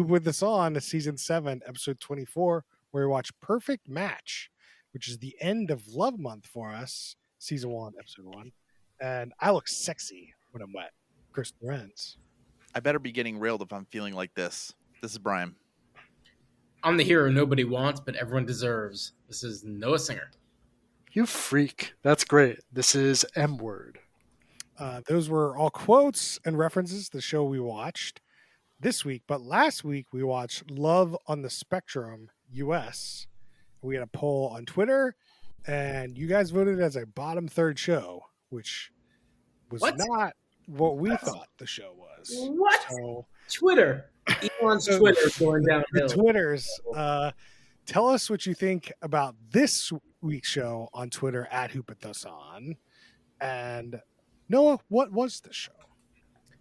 With Us On, season 7, episode 24, where we watch Perfect Match, which is the end of Love Month for us, season 1, episode 1. And I look sexy when I'm wet. Chris Lorenz. I better be getting railed if I'm feeling like this. This is Brian. I'm the hero nobody wants, but everyone deserves. This is Noah Singer. You freak. That's great. This is M Word. Those were all quotes and references to the show we watched this week. But last week, we watched Love on the Spectrum US. We had a poll on Twitter, and you guys voted as a bottom third show, which was not what we thought the show was. What? So, Twitter. Elon's Twitter going downhill. The Twitters. Tell us what you think about this week's show on Twitter at Hoopathason. And Noah, what was the show?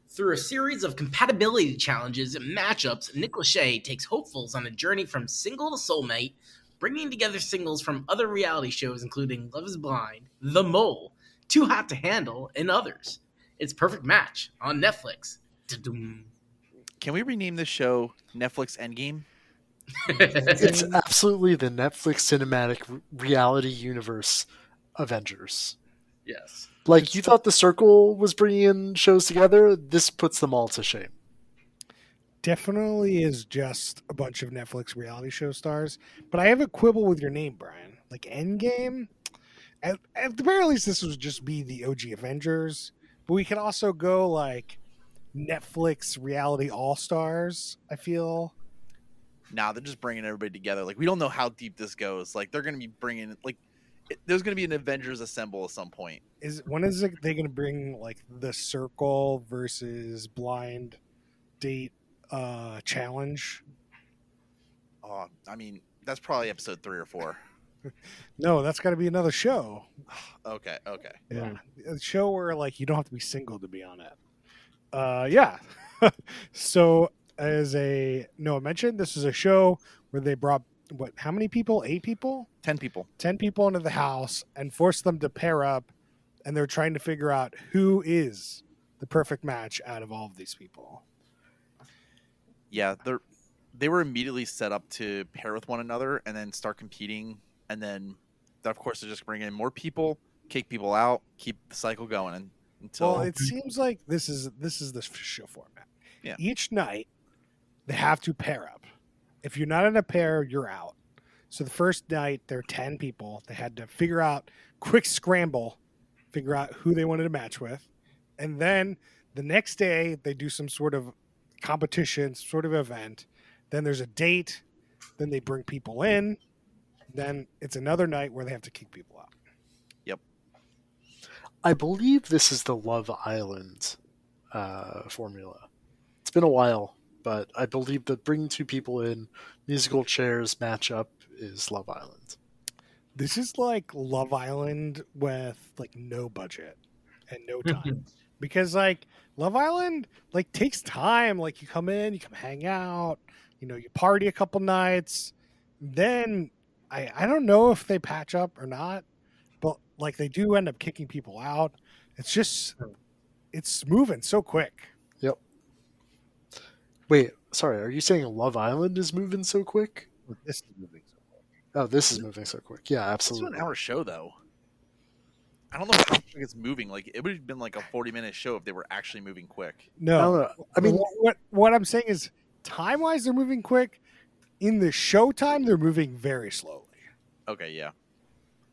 Through a series of compatibility challenges and matchups, Nick Lachey takes hopefuls on a journey from single to soulmate, bringing together singles from other reality shows including Love is Blind, The Mole, Too Hot to Handle, and others. It's Perfect Match on Netflix. Da-dum. Can we rename this show Netflix Endgame? It's absolutely the Netflix cinematic reality universe Avengers. Yes. Like, you thought The Circle was bringing in shows together? This puts them all to shame. Definitely is just a bunch of Netflix reality show stars. But I have a quibble with your name, Brian. Like Endgame? At the very least, this would just be the OG Avengers. But we could also go like Netflix reality all-stars, I feel. Nah, they're just bringing everybody together. Like, we don't know how deep this goes. Like, they're going to be bringing, like, there's going to be an Avengers Assemble at some point. When is they going to bring, like, The Circle versus Blind Date challenge? Oh, I mean, that's probably episode 3 or 4. No, that's got to be another show. Okay. Yeah. A show where, like, you don't have to be single to be on it. Yeah. So, as Noah mentioned, this is a show where they brought, how many people? 8 people? 10 people. 10 people into the house and forced them to pair up, and they're trying to figure out who is the perfect match out of all of these people. Yeah, they were immediately set up to pair with one another and then start competing, and then, of course, they're just bringing in more people, kick people out, keep the cycle going until. Well, it seems like this is the show format. Yeah. Each night, they have to pair up. If you're not in a pair, you're out. So the first night, there are 10 people. They had to figure out, quick scramble, figure out who they wanted to match with. And then the next day, they do some sort of competition, sort of event. Then there's a date. Then they bring people in. Then it's another night where they have to kick people out. Yep. I believe this is the Love Island formula. It's been a while, but I believe that bringing 2 people in, musical chairs matchup is Love Island. This is like Love Island with like no budget and no time. Because like Love Island like takes time. Like you come in, you come hang out, you party a couple nights. Then I don't know if they patch up or not, but like they do end up kicking people out. It's moving so quick. Yep. Wait, sorry, are you saying Love Island is moving so quick? This is moving so quick. Oh, this is moving so quick. Yeah, It's absolutely. an hour show, though. I don't know how quick it's moving. Like, it would have been like a 40-minute show if they were actually moving quick. No, I don't know. I mean, what I'm saying is time-wise they're moving quick. In the showtime, they're moving very slowly. Okay, yeah.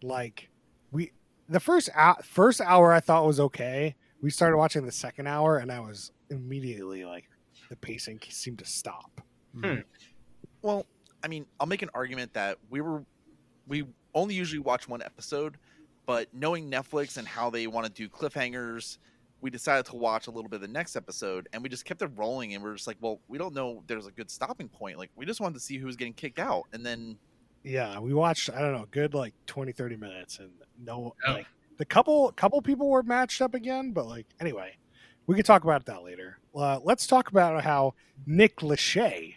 Like the first hour I thought was okay. We started watching the second hour, and I was immediately like, the pacing seemed to stop. Well, I mean, I'll make an argument that we only usually watch one episode, but knowing Netflix and how they want to do cliffhangers, we decided to watch a little bit of the next episode, and we just kept it rolling, and we're just like, well, we don't know there's a good stopping point. Like, we just wanted to see who was getting kicked out, and then Yeah, we watched, I don't know, good like 20-30 minutes, and like the couple people were matched up again, but like anyway, we can talk about that later. Let's talk about how Nick Lachey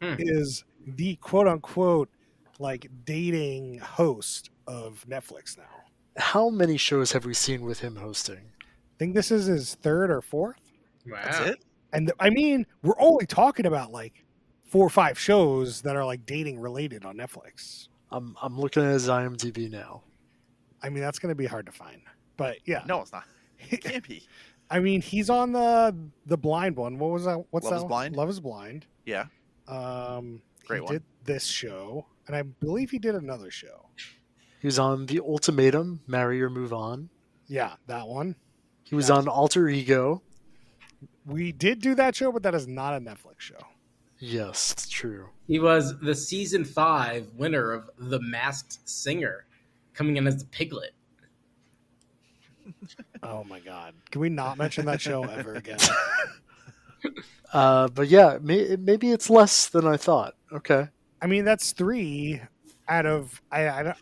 is the quote unquote like dating host of Netflix now. how many shows have we seen with him hosting? I think this is his 3rd or 4th. Wow. that's it. And I mean, we're only talking about like 4 or 5 shows that are like dating related on Netflix. I'm looking at his IMDb now. I mean, that's going to be hard to find. But yeah, No, it's not. It can't be. I mean, he's on the blind one. What was that? What's Love that? is Blind? Love is Blind. Yeah. Great he one. did this show, and I believe he did another show. He was on The Ultimatum, Marry or Move On. Yeah, that one. He was Yeah. on Alter Ego. We did do that show, but that is not a Netflix show. Yes, it's true. He was the season 5 winner of The Masked Singer, coming in as the Piglet. Oh my god! Can we not mention that show ever again? But yeah, maybe it's less than I thought. Okay. I mean, that's 3 out of I don't,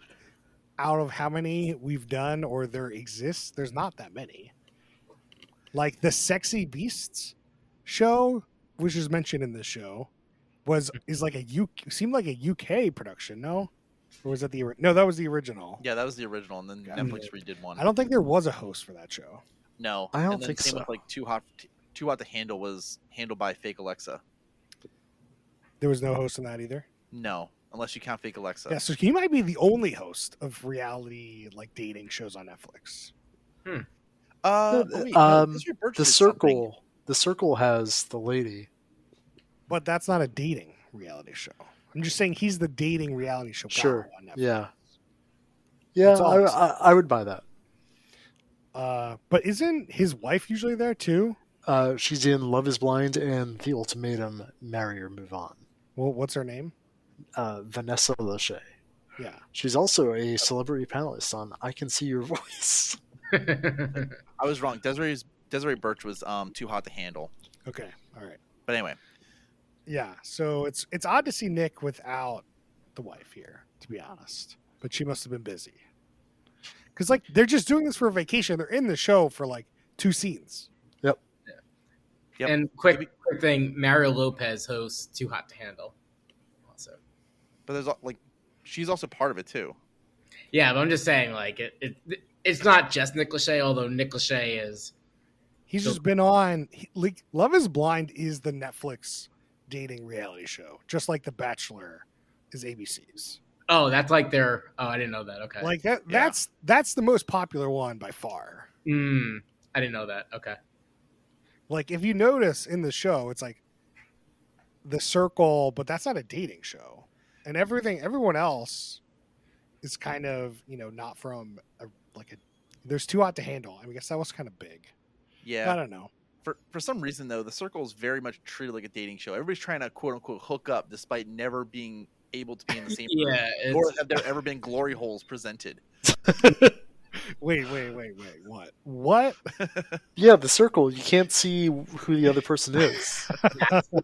out of how many we've done or there exists. There's not that many. Like the Sexy Beasts show, which is mentioned in this show, is like seemed like a UK production. No, or was that no? That was the original. Yeah, that was the original, and then Yeah. Netflix redid one. I don't think there was a host for that show. No, I don't and then think same so. With like Too Hot to Handle was handled by Fake Alexa. There was no host in that either. No, unless you count Fake Alexa. Yeah, so he might be the only host of reality like dating shows on Netflix. Wait, Desiree Burch The did something. Circle has the lady. But that's not a dating reality show. I'm just saying he's the dating reality show guy Sure. on Netflix. Yeah. That's Yeah, all I'm saying. I would buy that. But isn't his wife usually there too? She's in Love is Blind and The Ultimatum, Marry or Move On. Well, what's her name? Vanessa Lachey. Yeah. She's also a celebrity panelist on I Can See Your Voice. I was wrong. Desiree Burch was Too Hot to Handle. Okay. All right. But anyway, Yeah. So it's odd to see Nick without the wife here, to be honest. But she must have been busy. Because like they're just doing this for a vacation. They're in the show for like 2 scenes. Yep. And quick thing, Mario Lopez hosts Too Hot to Handle. Also, but there's like she's also part of it too. yeah, but I'm just saying, like it's not just Nick Lachey, although Nick Lachey is. He's just been on. Like Love is Blind is the Netflix dating reality show, just like The Bachelor is ABC's. Oh, that's like their. Oh, I didn't know that. Okay. Like that. Yeah. That's the most popular one by far. I didn't know that. Okay. Like if you notice in the show, it's like The Circle, but that's not a dating show, and everyone else is kind of not from There's Too Hot to Handle. I mean, I guess that was kind of big. Yeah. I don't know. For some reason though, The Circle is very much treated like a dating show. Everybody's trying to quote unquote hook up despite never being able to be in the same room. Yeah. Nor have there ever been glory holes presented. Wait. What? What? Yeah, The Circle. You can't see who the other person is.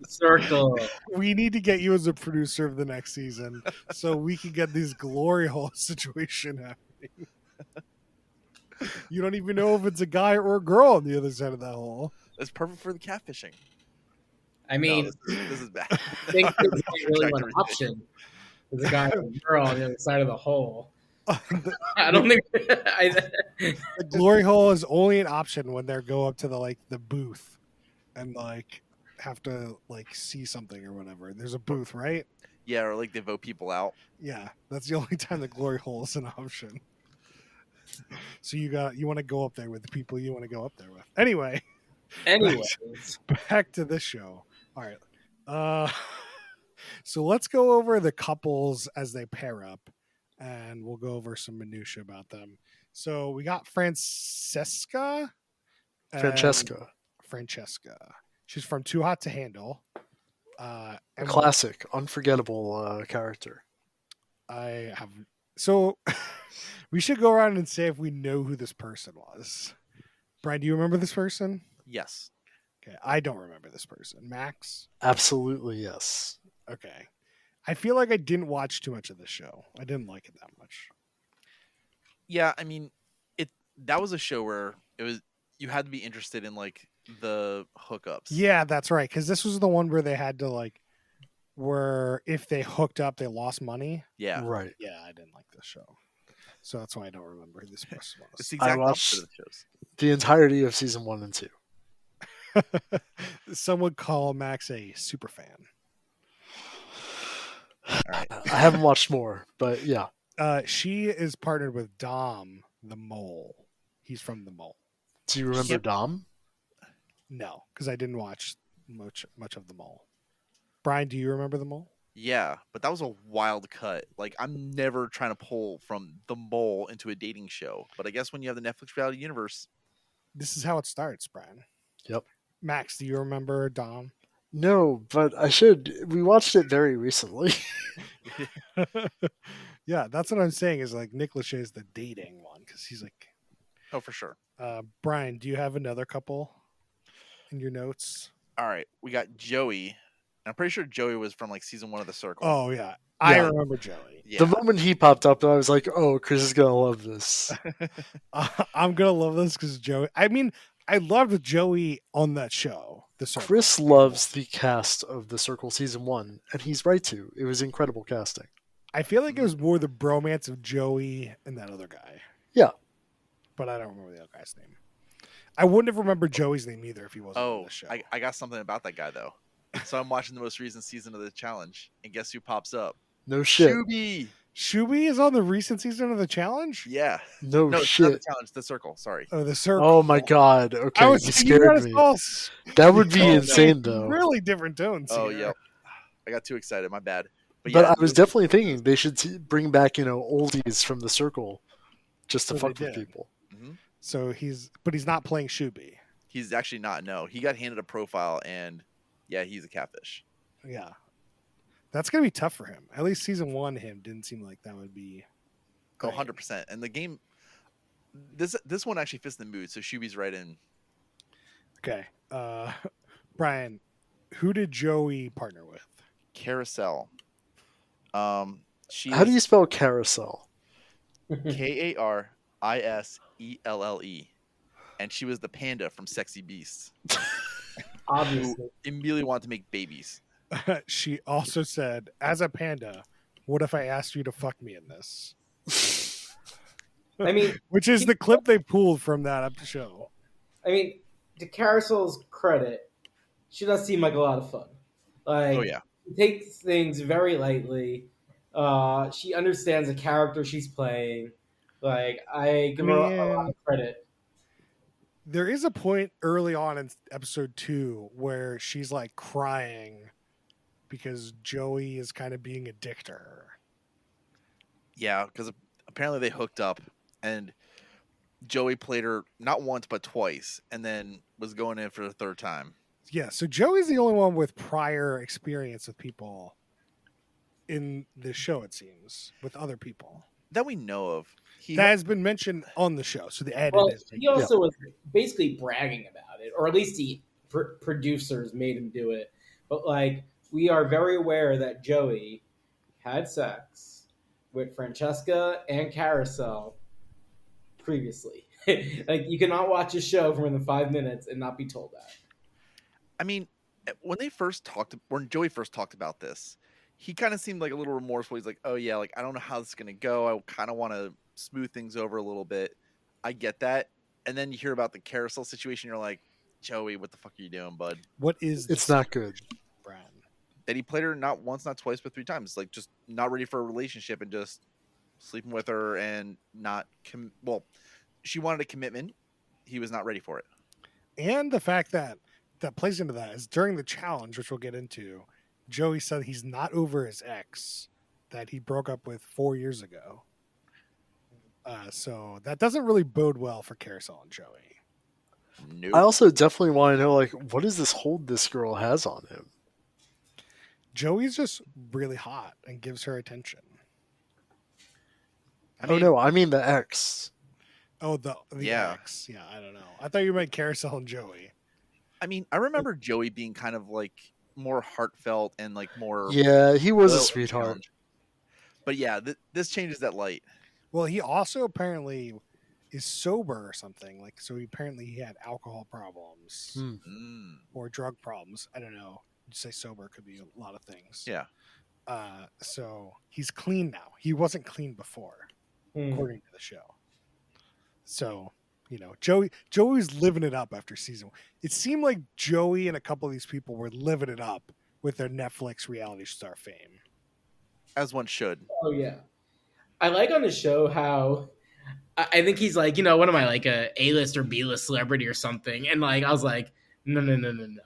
Circle. We need to get you as a producer of the next season so we can get this glory hole situation happening. You don't even know if it's a guy or a girl on the other side of that hole. It's perfect for the catfishing. I mean, No, this is bad. I think it's not really Trying an to read option. There's a guy and a girl on the other side of the hole. I don't think. The glory hole is only an option when they go up to the booth and have to see something or whatever. There's a booth, right? Yeah, or like they vote people out. Yeah, that's the only time the glory hole is an option. So you want to go up there with the people you want to go up there with. Anyway, Anyways, back to this show. All right. So let's go over the couples as they pair up, and we'll go over some minutia about them. So we got Francesca. Francesca. She's from Too Hot to Handle. A And classic, unforgettable character. I have. So we should go around and say if we know who this person was. Brian, do you remember this person? Yes. Okay, I don't remember this person. Max? Absolutely, yes. Okay. I feel like I didn't watch too much of this show. I didn't like it that much. Yeah, I mean, that was a show where you had to be interested in the hookups. Yeah, that's right. Because this was the one where they had to where if they hooked up, they lost money. Yeah. Right. Yeah, I didn't like this show. So that's why I don't remember who this person It's was. the exact watched- opposite of the shows. The entirety of season 1 and 2. Some would call Max a super fan. right. I haven't watched more, but yeah. She is partnered with Dom the Mole. He's from the Mole. Do you remember Yep. Dom? No, because I didn't watch much of the Mole. Brian, do you remember the Mole? Yeah, but that was a wild cut. Like, I'm never trying to pull from the mole into a dating show. But I guess when you have the Netflix reality universe, This is how it starts, Brian. Yep. Max, do you remember Dom? No, but I should. We watched it very recently. Yeah, that's what I'm saying. Is like Nick Lachey is the dating one because he's like, oh, for sure. Brian, do you have another couple in your notes? All right, we got Joey. I'm pretty sure Joey was from like season 1 of The Circle. Oh yeah, I Yeah. remember Joey. yeah. The moment he popped up, I was like, "Oh, Chris is gonna love this." I'm gonna love this because Joey. I mean, I loved Joey on that show. The Circle. Chris loves the cast of The Circle season 1, and he's right to. It was incredible casting. I feel like it was more the bromance of Joey and that other guy. Yeah. But I don't remember the other guy's name. I wouldn't have remembered Joey's name either if he wasn't on Oh, the show. I got something about that guy though. So I'm watching the most recent season of the challenge, and guess who pops up? No shit. Shuby. Shuby is on the recent season of the challenge. Yeah. No, No, it's not shit. the challenge. The Circle. Sorry. Oh, the Circle. Oh my god. Okay, I you was scared me. That would be Oh, no. insane, though. Really different tones. Oh, here. yep. I got too excited. My bad. But yeah, I was definitely thinking they should bring back, oldies from The Circle, just to Well, fuck they with did. people. Mhm. So he's not playing Shuby. He's actually not. No, he got handed a profile, and yeah, he's a catfish. Yeah, that's gonna be tough for him. At least season 1, him didn't seem like that would be. Oh, great. 100%. And the game, this one actually fits the mood. So Shuby's right in. Okay, Brian, who did Joey partner with? Carousel. She How do you spell carousel? Kariselle, and she was the panda from Sexy Beasts. Obviously. Immediately wanted to make babies. She also said, "As a panda, what if I asked you to fuck me in this?" I mean, Which is the clip they pulled from that show. to Carasol's credit, she does seem like a lot of fun. Like, Oh yeah. she takes things very lightly. She understands the character she's playing. Like, I give her a lot of credit. There is a point early on in episode 2 where she's like crying because Joey is kind of being a dick to her. Yeah, because apparently they hooked up, and Joey played her not once but twice, and then was going in for the third time. Yeah, so Joey's the only one with prior experience with people in this show, it seems, with other people. That we know of. That has been mentioned on the show, so the edit Well, is. he also was basically bragging about it, or at least the producers made him do it. But, like, we are very aware that Joey had sex with Francesca and Carousel previously. Like, you cannot watch a show for more than 5 minutes and not be told that. I mean, when Joey first talked about this, he kind of seemed like a little remorseful. He's like, "Oh yeah, like I don't know how this is gonna go. I kind of want to smooth things over a little bit." I get that, and then you hear about the carousel situation. You're like, "Joey, what the fuck are you doing, bud?" What is It's this, not good. Brian? That he played her not once, not twice, but 3 times. Like just not ready for a relationship and just sleeping with her and not she wanted a commitment. He was not ready for it. And the fact that plays into that is during the challenge, which we'll get into, Joey said he's not over his ex that he broke up with 4 years ago. So that doesn't really bode well for Carousel and Joey. Nope. I also definitely want to know, like, what is this hold this girl has on him? Joey's just really hot and gives her attention. No, I mean the ex. Oh, the Yeah. ex. Yeah, I don't know. I thought you meant Carousel and Joey. I mean, I remember Joey being kind of like more heartfelt and like more. Yeah, he was a loyal sweetheart. challenge. But yeah, this changes that light. Well, he also apparently is sober or something. Like, so apparently he had alcohol problems Hmm. Mm, or drug problems. I don't know. You say sober could be a lot of things. yeah. So he's clean now. He wasn't clean before, according to the show. So, Joey's living it up after season 1. It seemed like Joey and a couple of these people were living it up with their Netflix reality star fame. as one should. Oh yeah, I like on the show how I think he's like, you know, what am I, like a A-list or B-list celebrity or something? And like I was like, no, no, no, no, no.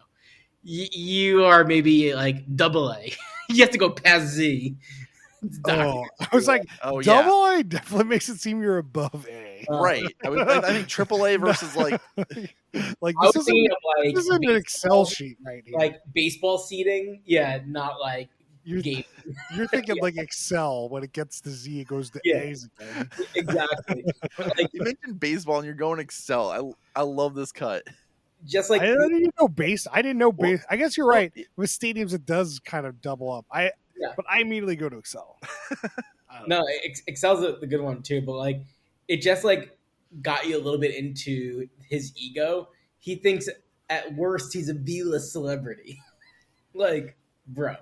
You are maybe like double A. You have to go past Z. Oh, I was like, Oh yeah, double A definitely makes it seem you're above A. right. I think AAA versus like like I this was thinking of like isn't an Excel sheet right here. like baseball seating. Yeah, not like you're, game. you're thinking like Excel. When it gets to Z, it goes to Yeah. A's again. Exactly. Like you mentioned baseball and you're going Excel. I love this cut. just like I didn't know base. I didn't know base. I guess you're well, right. With stadiums, it does kind of double up. Yeah. But I immediately go to Excel. no, Excel's the good one too, but like it just like got you a little bit into his ego. He thinks at worst he's a B-list celebrity. Like, bro.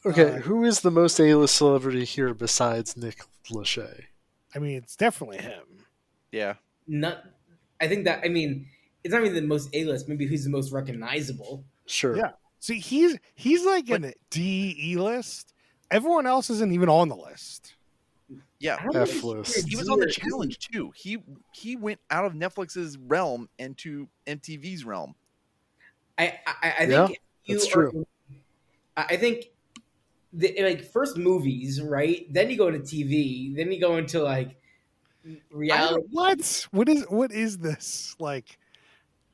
Okay, who is the most A-list celebrity here besides Nick Lachey? I mean, it's definitely him. Yeah. Not I think that it's not even the most A-list, maybe who's the most recognizable. Sure. Yeah. See, he's like an D-E list. Everyone else isn't even on the list. Yeah. I don't know if F list. He was on the challenge too. He went out of Netflix's realm into MTV's realm. I think Yeah, you that's true. I think like first movies, right? Then you go into TV, then you go into like reality. What is this? Like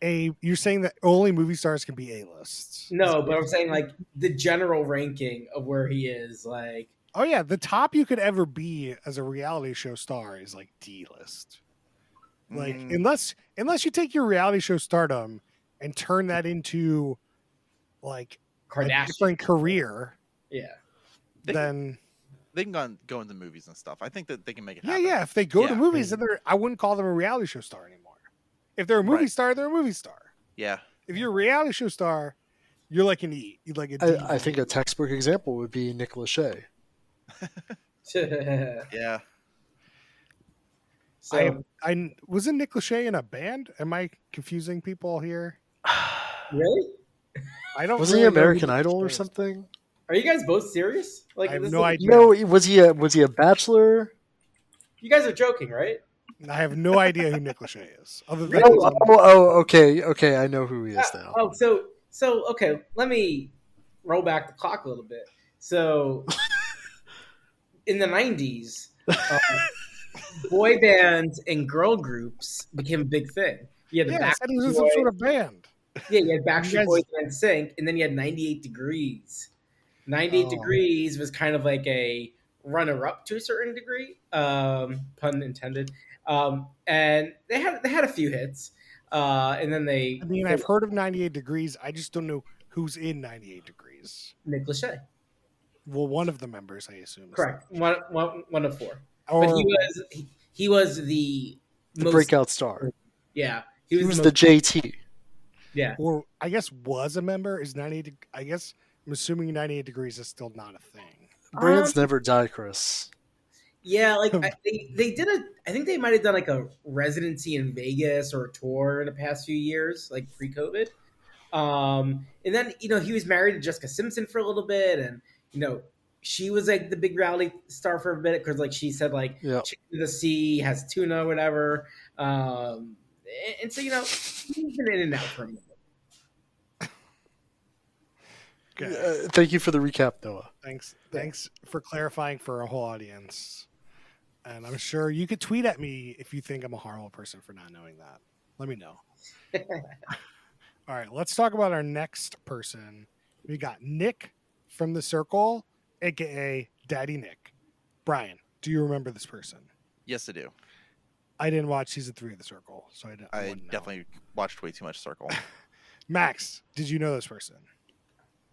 you're saying that only movie stars can be A-lists. No, but I'm saying like the general ranking of where he is, like Oh yeah, the top you could ever be as a reality show star is like D-list. Like unless you take your reality show stardom and turn that into like a Kardashian. different career, Yeah. then they can go into movies and stuff. I think that they can make it yeah, happen. yeah. If they go to Yeah. movies, then I wouldn't call them a reality show star anymore. If they're a movie Right. star, they're a movie star. Yeah. If you're a reality show star, you're like an E. You're like a D. I think a textbook example would be Nick Lachey. Yeah. So I wasn't Nick Lachey in a band? Am I confusing people here? really? I don't. Was really he know who American Nick Idol Lachey or is. something? Are you guys both serious? Like I have this no is- idea. No, was he a bachelor? You guys are joking, right? I have no idea who Nick Lachey is. Other than Okay. I know who he is now. Oh, so okay. Let me roll back the clock a little bit. So, in the '90s, boy bands and girl groups became a big thing. You had the yeah, I said he was in Backstreet some Boys, sort of band. yeah, you had Backstreet You guys- Boys and NSYNC, and then you had 98 Degrees. 98 Oh. Degrees was kind of like a runner-up to a certain degree, pun intended. And they had a few hits, and then they. I mean, I've heard of 98 Degrees. I just don't know who's in 98 Degrees. Nick Lachey. Well, one of the members, I assume. is- Correct. One of four. Or But he was the The most, breakout star. Yeah, He was the the most, JT. yeah. or I guess was a member is 98. I guess I'm assuming 98 Degrees is still not a thing. Brands never die, Chris. Yeah, like they did I think they might have done like a residency in Vegas or a tour in the past few years, like pre-COVID. And then he was married to Jessica Simpson for a little bit, and she was like the big reality star for a bit because like she said like Yeah. Chicken of the Sea has tuna or whatever. And so he's been in and out for a minute. Okay. Thank you for the recap, Noah. Thanks for clarifying for our whole audience. And I'm sure you could tweet at me if you think I'm a horrible person for not knowing that. Let me know. All right, let's talk about our next person. We got Nick from The Circle, aka Daddy Nick. Brian, do you remember this person? Yes, I do. I didn't watch season 3 of The Circle, so I I wouldn't know. definitely watched way too much Circle. Max, did you know this person?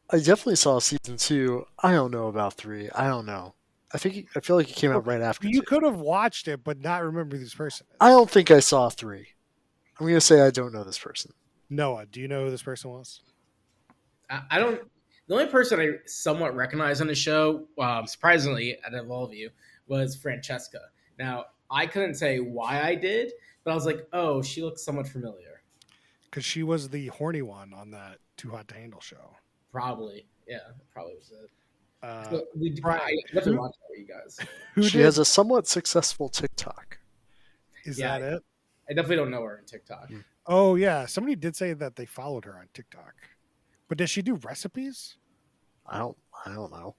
I definitely saw season 2. I don't know about 3. I don't know. I feel like it came out right after. You 2. could have watched it, but not remember who this person is. I don't think I saw 3. I'm gonna say I don't know this person. Noah, do you know who this person was? I don't. The only person I somewhat recognized on the show, surprisingly, out of all of you, was Francesca. Now, I couldn't say why I did, but I was like, oh, she looks somewhat familiar. Because she was the horny one on that Too Hot to Handle show. Probably. Yeah, that probably was it. So Brian, I definitely who- watched that with you guys. who She did? has a somewhat successful TikTok. Is Yeah. that it? I definitely don't know her on TikTok. Oh yeah, somebody did say that they followed her on TikTok. But does she do recipes? I don't know.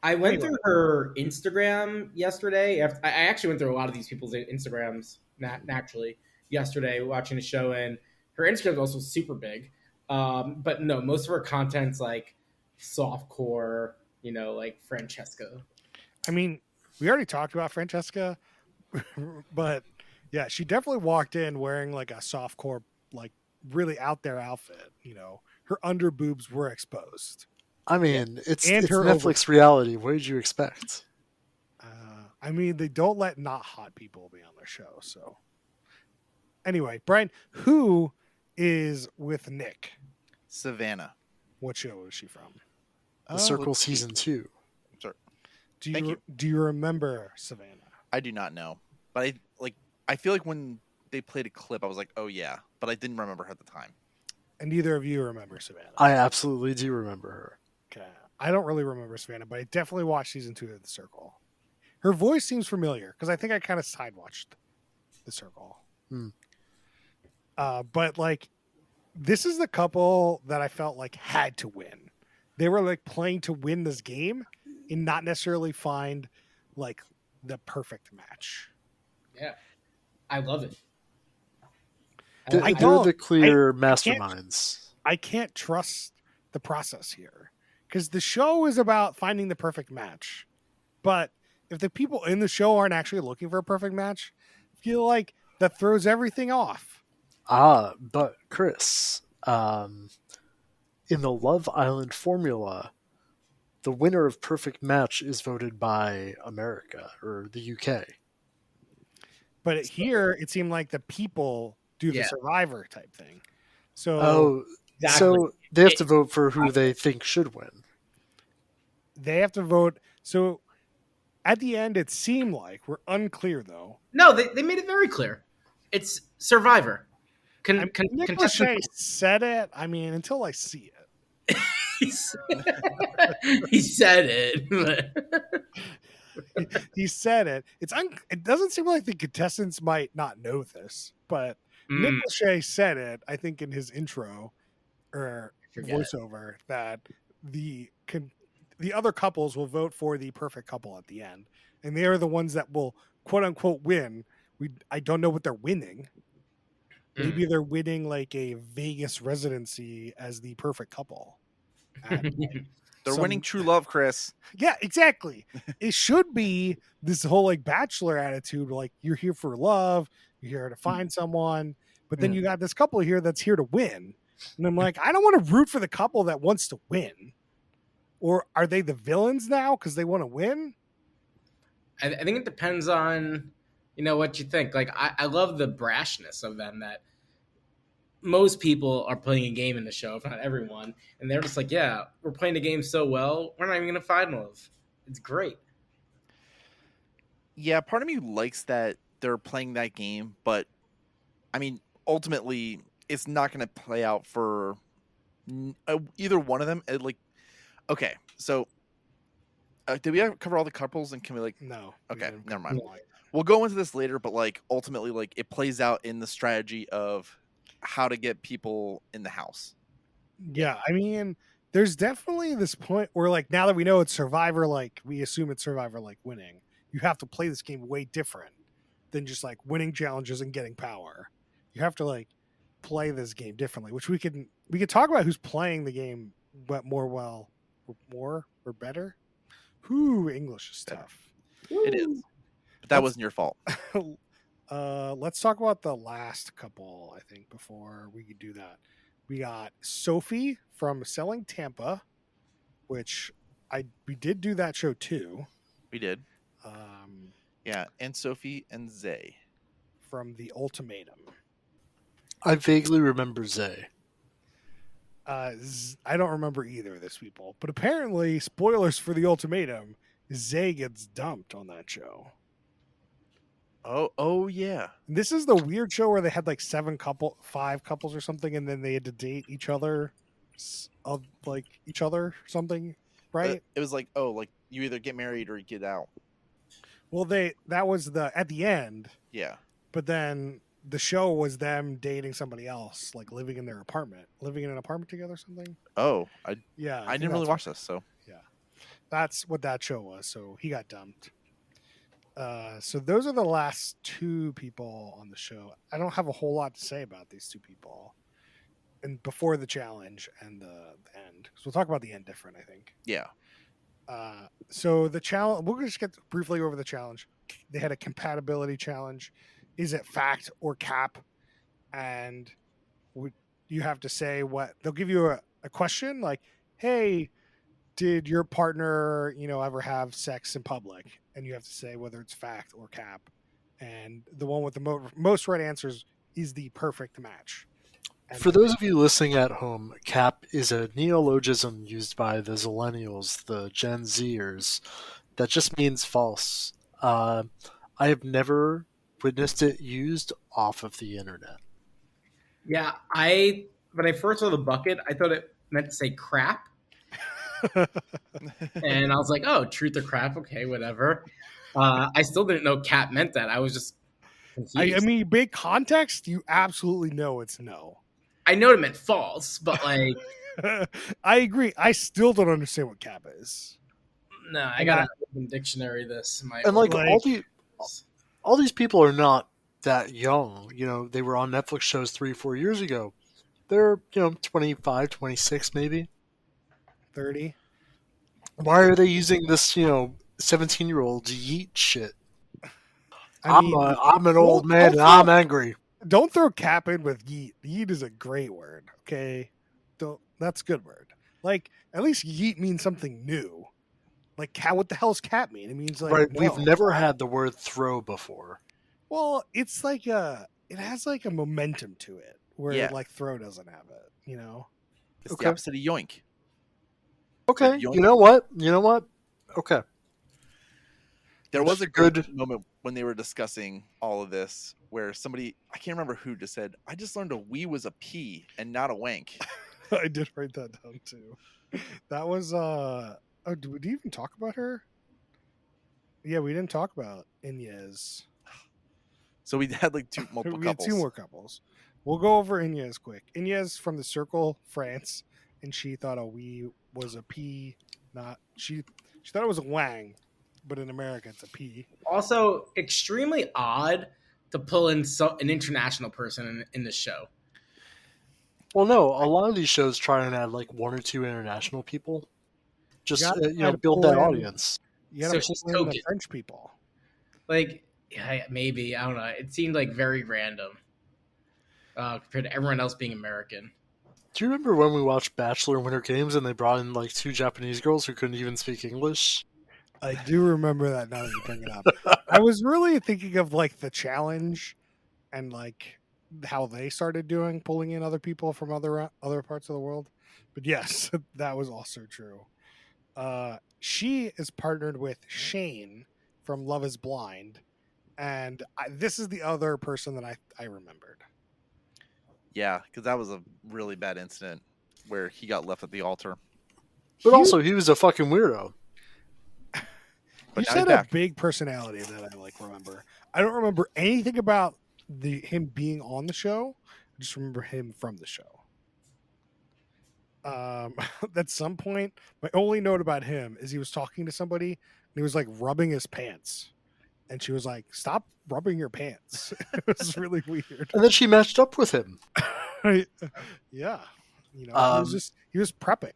I went Anyway. through her Instagram yesterday. I actually went through a lot of these people's Instagrams naturally yesterday watching the show, and her Instagram is also super big. But no, most of her content's like softcore, like Francesca. I mean, we already talked about Francesca, but yeah, she definitely walked in wearing like a softcore, like really out there outfit. Her under boobs were exposed. I mean, it's And her Netflix reality. What did you expect? I mean, they don't let not hot people be on their show. So anyway, Brian, who is with Nick? Savannah. What show is she from? The Circle let's see. season 2. Thank you. Do you remember Savannah? I do not know, but I feel like when they played a clip, I was like, oh yeah, but I didn't remember her at the time. And neither of you remember Savannah. I absolutely do remember her. Okay. I don't really remember Savannah, but I definitely watched season 2 of The Circle. Her voice seems familiar because I think I kind of side watched The Circle. Hmm. But like, this is the couple that I felt like had to win. They were like playing to win this game and not necessarily find like the perfect match. Yeah, I love it. They're, I they're don't- the clear masterminds. I can't trust the process here because the show is about finding the perfect match. But if the people in the show aren't actually looking for a perfect match, I feel like that throws everything off. But Chris, in the Love Island formula, the winner of perfect match is voted by America or the UK. But here, it seemed like the people do the Yeah. survivor type thing. So Oh, Exactly. so they have to vote for who they think should win. they have to vote. So at the end, it seemed like we're unclear though. No, they made it very clear. It's Survivor. Nick Lachey said it. I mean, until I see it. He said it. He said it. It doesn't seem like the contestants might not know this, but Nick Lachey said it, I think, in his intro or Forget it. voiceover that the other couples will vote for the perfect couple at the end, and they are the ones that will quote unquote win. I don't know what they're winning. Maybe they're winning like a Vegas residency as the perfect couple. They're Some- winning true love, Chris. Yeah, exactly. It should be this whole like bachelor attitude, like you're here for love, you're here to find someone, but then you got this couple here that's here to win. And I'm like, I don't want to root for the couple that wants to win. Or are they the villains now because they want to win? I think it depends on what you think. Like I love the brashness of them that most people are playing a game in the show, if not everyone, and they're just like, yeah, we're playing the game so well, we're not even gonna find love. It's great. Yeah, part of me likes that they're playing that game, but I mean, ultimately, it's not going to play out for either one of them. Okay, so did we cover all the couples, and can we No. Okay, we didn't- never mind. We'll go into this later, but ultimately, it plays out in the strategy of how to get people in the house. Yeah, I mean, there's definitely this point where now that we know it's Survivor, we assume it's Survivor winning. You have to play this game way different than just winning challenges and getting power. You have to play this game differently, which we could talk about who's playing the game more or better. Who English is tough. It is, but that wasn't your fault. Let's talk about the last couple, I think, before we could do that. We got Sophie from Selling Tampa, which we did do that show too. We did, Um, yeah, and Sophie and Zay. from The Ultimatum. I vaguely remember Zay. I don't remember either of these people, but apparently, spoilers for The Ultimatum, Zay gets dumped on that show. Oh yeah. And this is the weird show where they had 5 couples or something, and then they had to date each other, each other or something. right? It was like, oh, like you either get married or you get out. Well, that was at the end, Yeah. but then the show was them dating somebody else, like living in an apartment together or something. Oh, Yeah, I didn't really watch this, so that's what that show was. So he got dumped. So those are the last two people on the show. I don't have a whole lot to say about these two people, and before the challenge and the end, because we'll talk about the end different, I think. yeah. So the challenge, we'll just get briefly over the challenge. They had a compatibility challenge. Is it fact or cap? And you have to say what they'll give you a question like, hey, did your partner, ever have sex in public? And you have to say whether it's fact or cap. And the one with the most right answers is the perfect match. And For those of you listening at home, cap is a neologism used by the Zillennials, the Gen Zers, that just means false. I have never witnessed it used off of the internet. Yeah, when I first saw the bucket, I thought it meant to say crap. And I was like, oh, truth or crap, okay, whatever. I still didn't know cap meant that. I was just confused. I mean, big context, you absolutely know it's no. I know it meant false, but like, I agree. I still don't understand what cap is. no, I got to dictionary this. And like all these people are not that young. They were on Netflix shows 3-4 years ago. They're 25, 26 maybe. 30. Why are they using this 17-year-old yeet shit? I'm an old man and I'm angry. Don't throw cap in with yeet. Yeet is a great word. Okay, that's a good word. Like at least yeet means something new. Like cat, what the hell's cat mean? It means like right. no. We've never had the word throw before. Well, it's like it has like a momentum to it where like throw doesn't have it. It's the opposite of yoink. Okay, Yoink. you know what? Okay. There was a good moment when they were discussing all of this where somebody, I can't remember who, just said, I just learned a wee was a P and not a wank. I did write that down too. That was did we even talk about her? Yeah, we didn't talk about Inez. So we had like multiple we had couples. two more couples. We'll go over Inez quick. Inez from the Circle, France, and she thought a wee was a P, not she thought it was a wang, but in America it's a P. Also, extremely odd to pull in an international person in the show. Well, no, a lot of these shows try and add like one or two international people, just build that audience. You gotta pull in the French people. Like, yeah, maybe, I don't know. It seemed like very random compared to everyone else being American. Do you remember when we watched Bachelor Winter Games and they brought in like two Japanese girls who couldn't even speak English? I do remember that now that you bring it up. I was really thinking of like the challenge and like how they started pulling in other people from other parts of the world. But yes, that was also true. She is partnered with Shane from Love is Blind. And this is the other person that I remembered. Yeah, because that was a really bad incident where he got left at the altar. But also, he was a fucking weirdo. He had a big personality that I remember. I don't remember anything about him being on the show. I just remember him from the show. At some point, my only note about him is he was talking to somebody and he was like rubbing his pants. And she was like, "Stop rubbing your pants." It was really weird. And then she matched up with him. Yeah. He was prepping.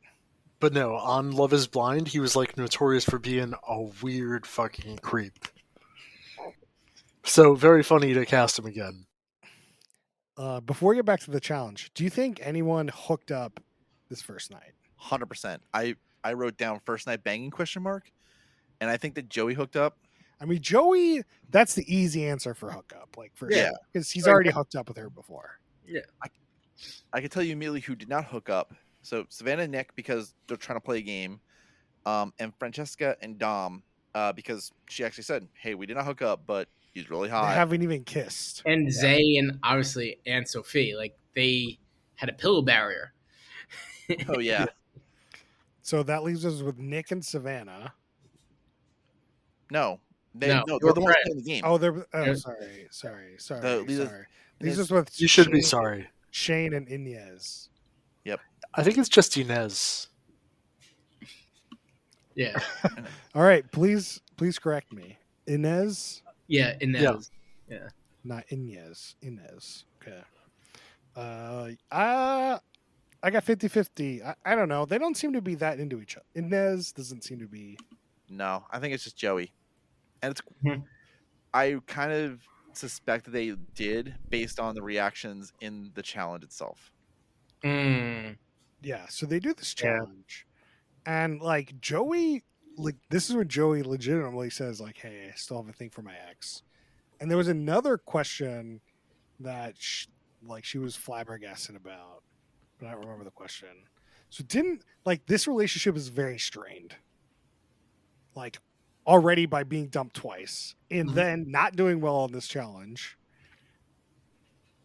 But no, on Love is Blind, he was like notorious for being a weird fucking creep. So very funny to cast him again. Before we get back to the challenge, do you think anyone hooked up this first night? 100%. I wrote down first night banging ? And I think that Joey hooked up. I mean, Joey, that's the easy answer for hookup, sure, because he's already hooked up with her before. Yeah, I can tell you immediately who did not hook up. So Savannah and Nick, because they're trying to play a game, and Francesca and Dom, because she actually said, "Hey, we did not hook up, but he's really hot." They haven't even kissed. And Zay and obviously Aunt Sophie, they had a pillow barrier. Oh yeah. So that leaves us with Nick and Savannah. No, No, they're you're the ones correct. playing the game. Oh, they're Yeah. sorry. Leave us- These Inez- are with You should be Shane- sorry. Shane and Inez. I think it's just Inez. Yeah, All right, please correct me. Inez, yeah, and Yeah. that not Inez. Inez. Okay. I got 50-50. I don't know. They don't seem to be that into each other. Inez doesn't seem to be. No, I think it's just Joey, and it's. Mhm. I kind of suspect that they did based on the reactions in the challenge itself. Mm. Yeah, so they do this Yeah. challenge. And like Joey, like this is when Joey legitimately says, like, hey, I still have a thing for my ex. And there was another question that she was flabbergasted about, but I don't remember the question. So didn't like this relationship is very strained. Like already by being dumped twice and Mhm. then not doing well on this challenge.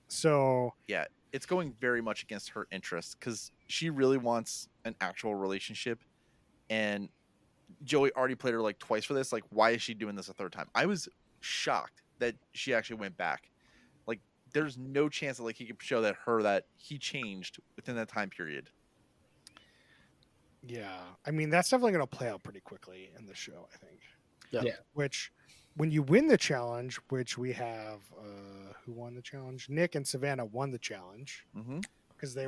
So Yeah, it's going very much against her interests because she really wants an actual relationship, and Joey already played her like twice for this. Like, why is she doing this a third time? I was shocked that she actually went back. Like, there's no chance that like he could show that he changed within that time period. yeah, I mean that's definitely going to play out pretty quickly in the show, I think. Yeah. Which, when you win the challenge, which we have, who won the challenge? Nick and Savannah won the challenge Mm-hmm. because they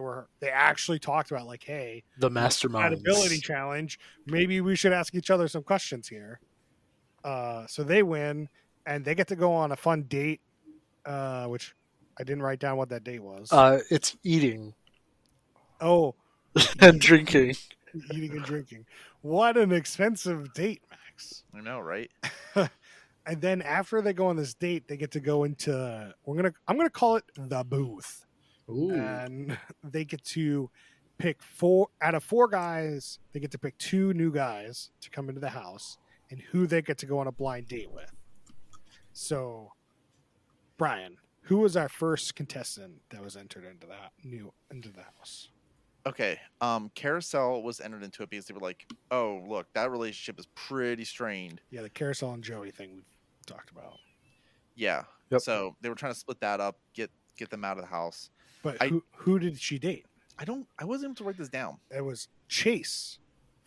actually talked about like, hey, The masterminds. compatibility challenge. Maybe we should ask each other some questions here. So they win, and they get to go on a fun date, which I didn't write down what that date was. It's eating Oh, and drinking. eating and drinking. What an expensive date, Max. I know, right? And then after they go on this date, they get to go into I'm gonna call it the booth, Ooh. and they get to pick 4 out of 4 guys. They get to pick 2 new guys to come into the house, and who they get to go on a blind date with. So, Brian, who was our first contestant that was entered into the house? Okay. Carousel was entered into it because they were like, oh, look, that relationship is pretty strained. Yeah, the Carousel and Joey thing we've talked about. Yeah. Yep. So they were trying to split that up, get them out of the house. But I- who did she date? I wasn't able to write this down. It was Chase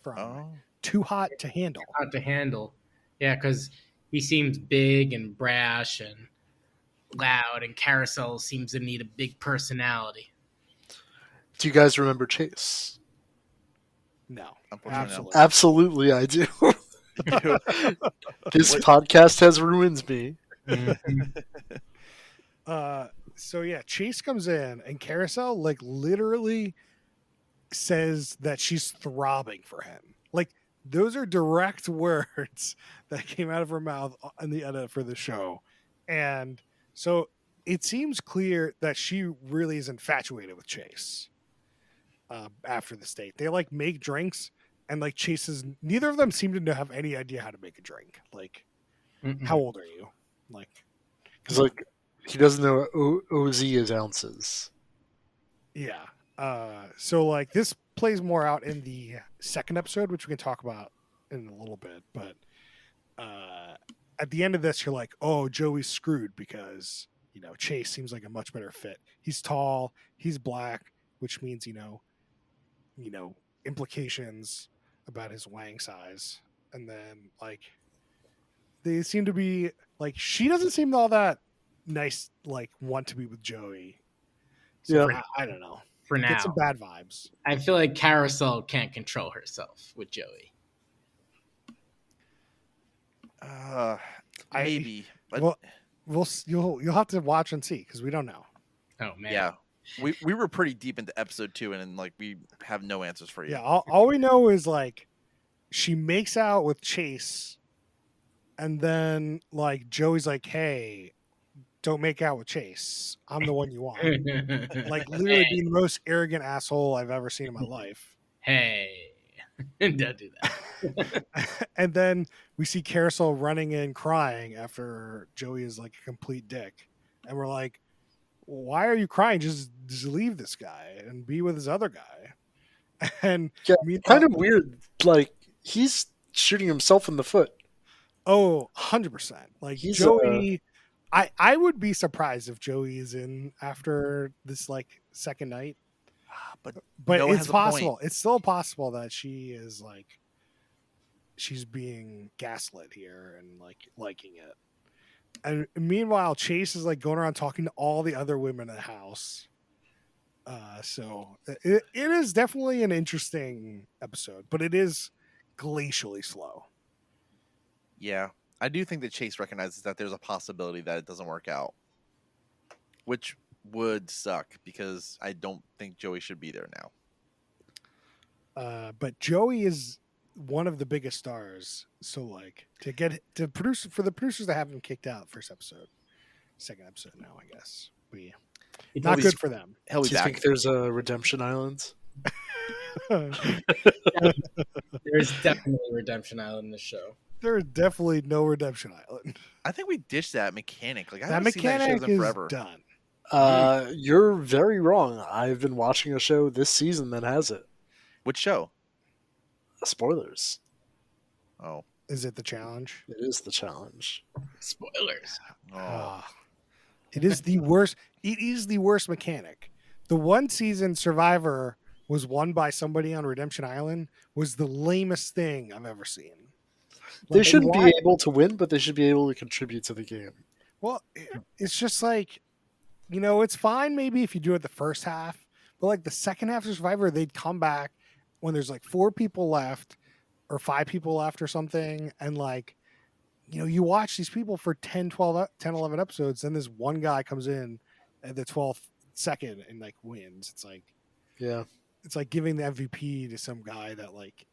from Oh. Too Hot to Handle. Hard to handle. Yeah, because he seems big and brash and loud, and Carousel seems to need a big personality. Do you guys remember Chase? No, Unfortunately, absolutely. Absolutely, I do. no. This What- podcast has ruined me. So yeah, Chase comes in and Carousel like literally says that she's throbbing for him. Like those are direct words that came out of her mouth in the edit for the show. And so it seems clear that she really is infatuated with Chase. After this date, they like make drinks, and like Chase's neither of them seem to have any idea how to make a drink. Like, Mm-mm. how old are you? Like, He's like, he doesn't know OZ is ounces. yeah. So like this plays more out in the second episode, which we can talk about in a little bit. But at the end of this, you're like, oh, Joey's screwed because Chase seems like a much better fit. He's tall, he's black, which means implications about his wang size, and then like they seem to be like she doesn't seem all that nice, like want to be with Joey. So Yeah. I don't know. For Get now, some bad vibes. I feel like Carousel can't control herself with Joey. Maybe. But well, you'll have to watch and see because we don't know. Oh man, yeah. We were pretty deep into episode 2, and then like we have no answers for you. Yeah, all we know is like she makes out with Chase, and then like Joey's like, "Hey, don't make out with Chase. I'm the one you want." Like literally being the most arrogant asshole I've ever seen in my life. Hey, don't do that. And then we see Carousel running in crying after Joey is like a complete dick, and we're like, "Why are you crying? Just leave this guy and be with this other guy." And Yeah, meanwhile- kind of weird. Like he's shooting himself in the foot. Oh, 100%. Like He's, Joey, I would be surprised if Joey is in after this like second night. But But Noah it's has a point. possible. It's still possible that she is like she's being gaslit here and like liking it. And meanwhile, Chase is like going around talking to all the other women in the house. So it is definitely an interesting episode, but it is glacially slow. Yeah, I do think that Chase recognizes that there's a possibility that it doesn't work out, which would suck because I don't think Joey should be there now. But Joey is one of the biggest stars, so like to produce for the producers to have him kicked out first episode, second episode now, I guess not be- good for them. He'll Do be you back. think there's a Redemption Island? There's definitely Redemption Island in this show. There's definitely no Redemption Island. I think we ditched that mechanic. Like I That haven't seen that mechanic shows in is forever. done. You're very wrong. I've been watching a show this season that has it. Which show? Spoilers. Oh, Is it the challenge? It is the challenge. Spoilers. oh. Ah. It is the worst. It is the worst mechanic. The one season Survivor was won by somebody on Redemption Island was the lamest thing I've ever seen. They Like, shouldn't why- be able to win, but they should be able to contribute to the game. Well, it's just like, it's fine maybe if you do it the first half, but like the second half of Survivor, they'd come back when there's like 4 people left or 5 people left or something. And like, you watch these people for 10, 11 episodes, and this one guy comes in at the 12th second and like wins. Yeah. It's like giving the MVP to some guy that like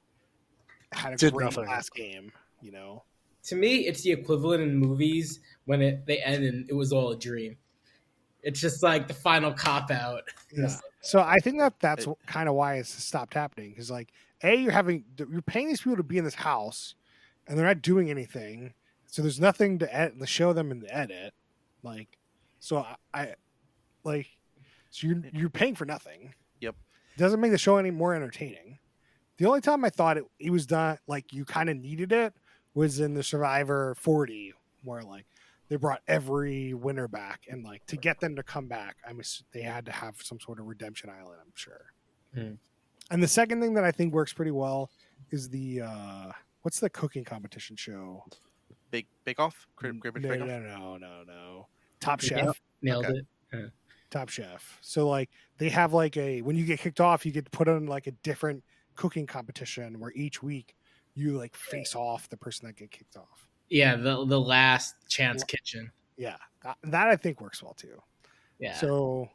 had a Did great nothing. last game, To me, it's the equivalent in movies when they end and it was all a dream. It's just like the final cop out. Yeah. So I think that's kind of why it's stopped happening, because like you're paying these people to be in this house, and they're not doing anything, so there's nothing to show them in the edit, like so so you're paying for nothing. Yep. It doesn't make the show any more entertaining. The only time I thought it was done like you kind of needed it was in the Survivor 40, where like they brought every winner back, and like to get them to come back, they had to have some sort of Redemption Island, I'm sure. Hmm. And the second thing that I think works pretty well is the what's the cooking competition show? Bake Off? Great British Bake Off? No. Top Yeah. Chef. Nailed Okay. it. Top Chef. So like they have like when you get kicked off, you get put on like a different cooking competition where each week you like face off the person that get kicked off. Yeah, the last chance kitchen. Yeah, that I think works well too. Yeah. So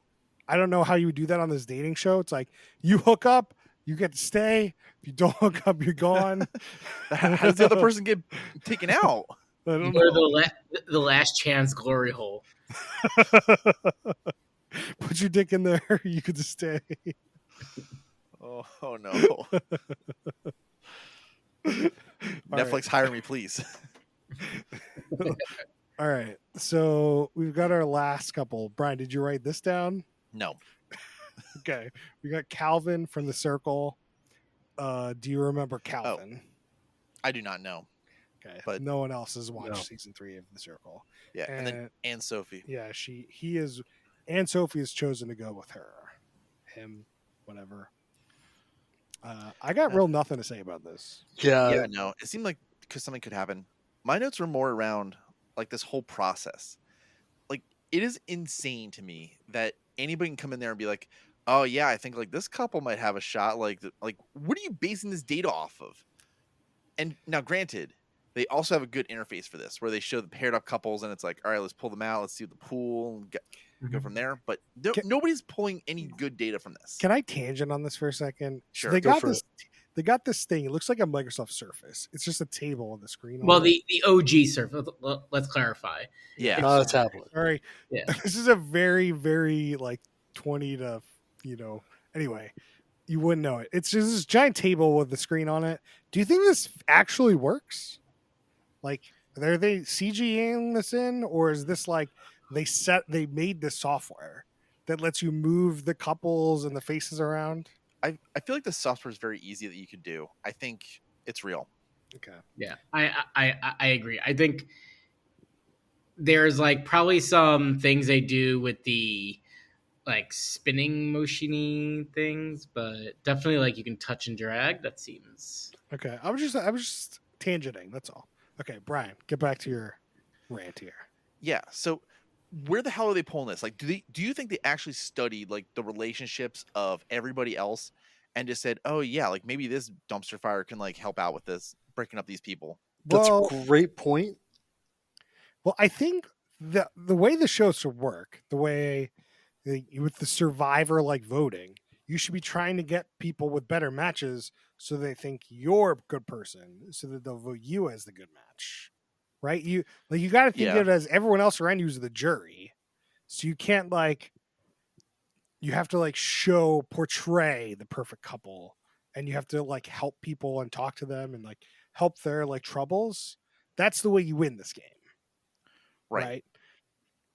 I don't know how you would do that on this dating show. It's like you hook up, you get to stay. If you don't hook up, you're gone. How does the other person get taken out? I don't Or know. the last chance glory hole. Put your dick in there. You could just stay. Oh no. Netflix, hire me, please. All right. So we've got our last couple. Brian, did you write this down? No. Okay. We got Calvin from The Circle. Do you remember Calvin? I do not know. Okay. but- no one else has watched No. season 3 of The Circle. Yeah, and then Anne Sophie. Yeah, he is, and Sophie has chosen to go with her, him, whatever. I got real nothing to say about this. Yeah, no. It seemed like because something could happen. My notes were more around like this whole process. Like it is insane to me that anybody can come in there and be like, "Oh yeah, I think like this couple might have a shot." Like what are you basing this data off of? And now, granted, they also have a good interface for this, where they show the paired up couples, and it's like, "All right, let's pull them out. Let's see the pool, and go from there." But nobody's pulling any good data from this. Can I tangent on this for a second? Sure, They go got for this. They got this thing. It looks like a Microsoft Surface. It's just a table on the screen. Well, the OG Surface. Let's clarify. Yeah, Not a tablet. Sorry. Yeah. This is a very, very like 20 to, anyway, you wouldn't know it. It's just this giant table with the screen on it. Do you think this actually works? Like, are they CGing this in, or is this like they made this software that lets you move the couples and the faces around? I feel like the software is very easy that you could do. I think it's real. Okay. Yeah, I agree. I think there's like probably some things they do with the like spinning motiony things, but definitely like you can touch and drag. That seems Okay. I was just tangenting. That's all. Okay, Brian, get back to your rant here. Yeah. So where the hell are they pulling this? Like, do you think they actually studied like the relationships of everybody else and just said, oh yeah, like maybe this dumpster fire can like help out with this breaking up these people? That's Well, a great point. well, I think the way the show should work, the way with the survivor like voting, you should be trying to get people with better matches so they think you're a good person, so that they'll vote you as the good match. Right? You got to think Yeah. of it as everyone else around you is the jury. So you can't like you have to like portray the perfect couple, and you have to like help people and talk to them and like help their like troubles. That's the way you win this game. Right?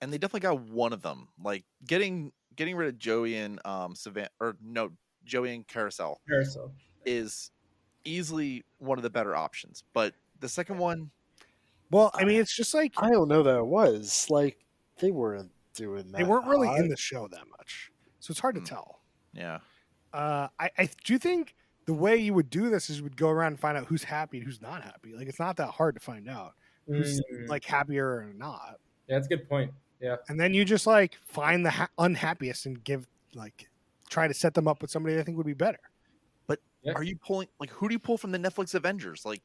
And they definitely got one of them. Like getting rid of Joey and Savannah, or no, Joey and Carousel carousel. is easily one of the better options. But the second one, Well, I mean, it's just like I don't know that it was like they weren't doing that. they weren't really in hot. the show that much, so it's hard to Hmm. tell. yeah, I do think the way you would do this is you would go around and find out who's happy and who's not happy. Like it's not that hard to find out who's like happier or not, Yeah, that's a good point. Yeah. and then you just like find the unhappiest and try to set them up with somebody I think would be better. Yeah. are you pulling like who do you pull from the Netflix Avengers? Like,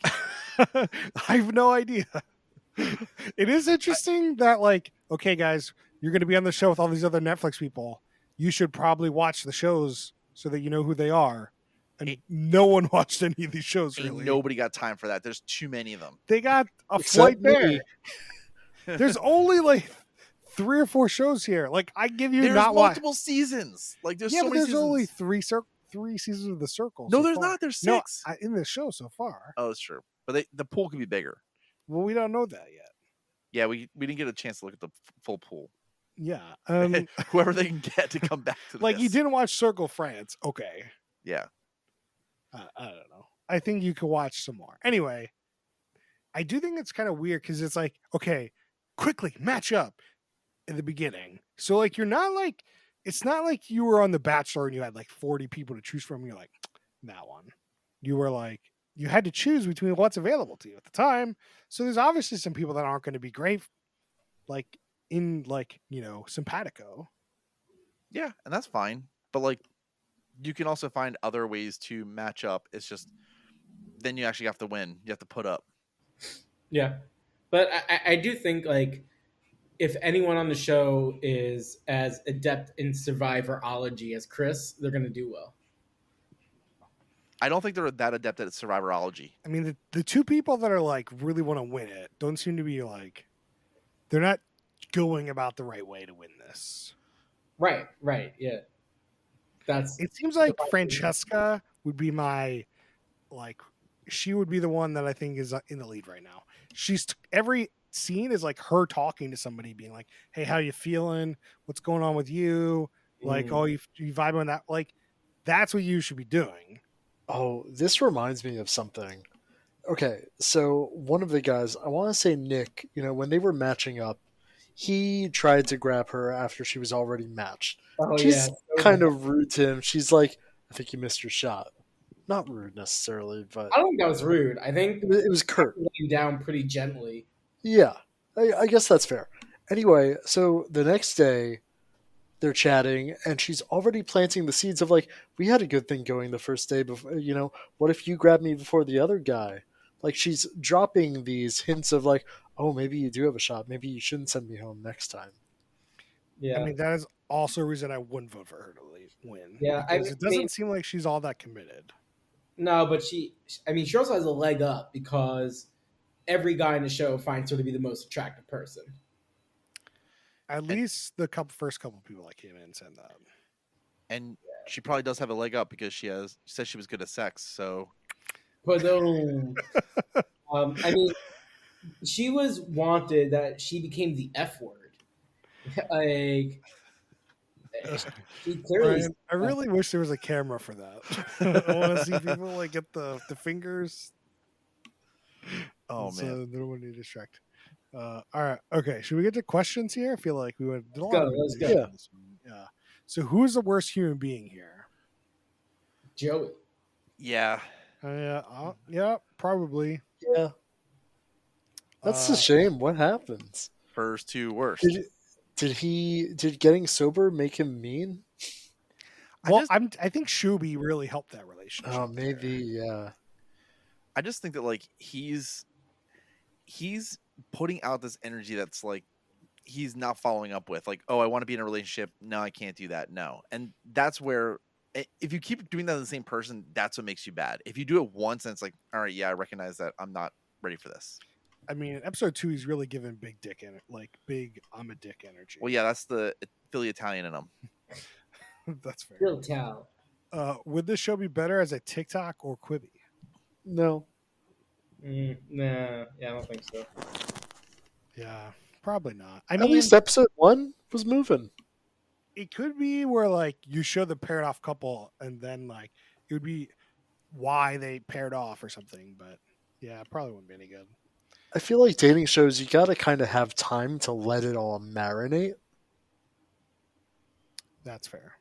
I have no idea. It is interesting that like, okay, guys, you're going to be on the show with all these other Netflix people. You should probably watch the shows so that you know who they are. And no one watched any of these shows ain't really. nobody got time for that. There's too many of them. They got a Except flight there. me. There's only like 3 or 4 shows here. Like I give you There's not watch. multiple seasons. Like there's Yeah, so but many there's seasons. only 3 seasons of the Circle. No, so there's far. not. There's No, 6. in the show so far. Oh, that's true. But the pool could be bigger. Well, we don't know that yet. Yeah, we didn't get a chance to look at the full pool. Yeah. Whoever they can get to come back to Like this. you didn't watch Circle France. Okay. Yeah. I don't know. I think you could watch some more. Anyway, I do think it's kind of weird because it's like, okay, quickly match up in the beginning. So like you're not like it's not like you were on The Bachelor and you had like 40 people to choose from. And you're like, that one. You were like, you had to choose between what's available to you at the time. So there's obviously some people that aren't going to be great, like in like, simpatico. Yeah, and that's fine. But like you can also find other ways to match up. It's just then you actually have to win. You have to put up. Yeah. But I do think, like, if anyone on the show is as adept in survivorology as Chris, they're going to do well. I don't think they're that adept at survivorology. I mean, the 2 people that are like really want to win it don't seem to be like, they're not going about the right way to win this. Right. Yeah. It seems like Francesca would be she would be the one that I think is in the lead right now. Every scene is like her talking to somebody, being like, "Hey, how you feeling? What's going on with you? Like, oh, you vibe on that? Like, that's what you should be doing." Oh, this reminds me of something. Okay, so one of the guys, I want to say Nick, when they were matching up, he tried to grab her after she was already matched. Oh, She's yeah. kind of rude to him. She's like, I think you missed your shot. Not rude necessarily, but I don't think that was rude. I think it was curt. laying down pretty gently. Yeah, I guess that's fair. Anyway, so the next day, they're chatting, and she's already planting the seeds of like, we had a good thing going the first day. Before, what if you grab me before the other guy? Like she's dropping these hints of like, oh, maybe you do have a shot. Maybe you shouldn't send me home next time. Yeah. I mean, that is also a reason I wouldn't vote for her to win. Yeah, because it doesn't mean- seem like she's all that committed. No, but she also has a leg up because every guy in the show finds her to be the most attractive person. At least the first couple people that came in said that. And she probably does have a leg up because she said she was good at sex. So But I mean, she was wanted that she became the F word. Like, He clearly. Brian, I really wish there was a camera for that. I want to see people like get the fingers. Oh so man. no one to distract. All right. Okay. Should we get to questions here? I feel like we went. Did a lot go, of let's go. information on this one. Yeah. So who's the worst human being here? Joey. Yeah. Yeah. Probably. Yeah, that's Uh, a shame. What happens? First to worst. Did getting sober make him mean? Well, I think Shuby really helped that relationship. Oh, maybe. there. Yeah. I just think that like he's putting out this energy that's like he's not following up with, like, oh, I want to be in a relationship. No, I can't do that. No. And that's where if you keep doing that to the same person, that's what makes you bad. If you do it once and it's like, all right, yeah, I recognize that I'm not ready for this. I mean, in episode 2, he's really giving big dick big I'm a dick energy. Well, yeah, that's the Philly Italian in him. That's fair. Real towel. Would this show be better as a TikTok or Quibi? No. Nah, yeah, I don't think so. Yeah, probably not. I At mean, least episode 1 was moving. it could be where like you show the paired off couple and then like it would be why they paired off or something. But yeah, it probably wouldn't be any good. I feel like dating shows, you gotta kind of have time to let it all marinate. That's fair.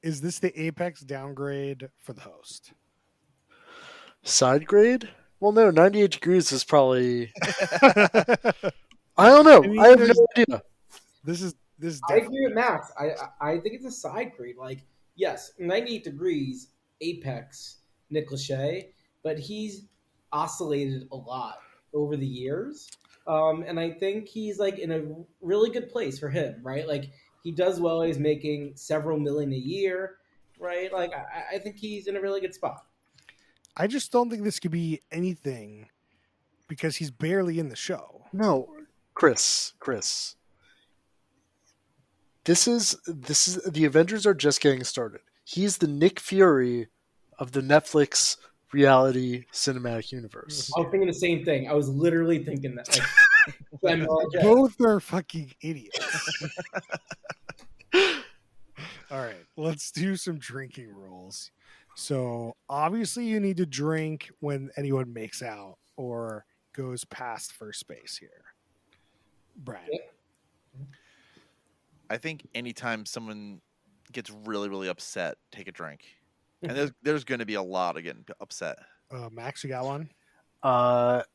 Is this the apex downgrade for the host? Side grade? Well, no, 98 Degrees is probably. I don't know. I mean, I have there's- no idea. This is I agree with Max. I think it's a side grade. Like, yes, 98 Degrees, Apex, Nick Lachey, but he's oscillated a lot over the years. And I think he's like in a really good place for him, right? Like he does well. He's making several million a year, right? Like I think he's in a really good spot. I just don't think this could be anything because he's barely in the show. No, Chris. This is the Avengers are just getting started. He's the Nick Fury of the Netflix reality cinematic universe. I was thinking the same thing. I was literally thinking that. Like, Both are fucking idiots. All right, let's do some drinking rules. So obviously you need to drink when anyone makes out or goes past first base here. Brian. I think anytime someone gets really, really upset, take a drink. And there's going to be a lot of getting upset. Max, you got one?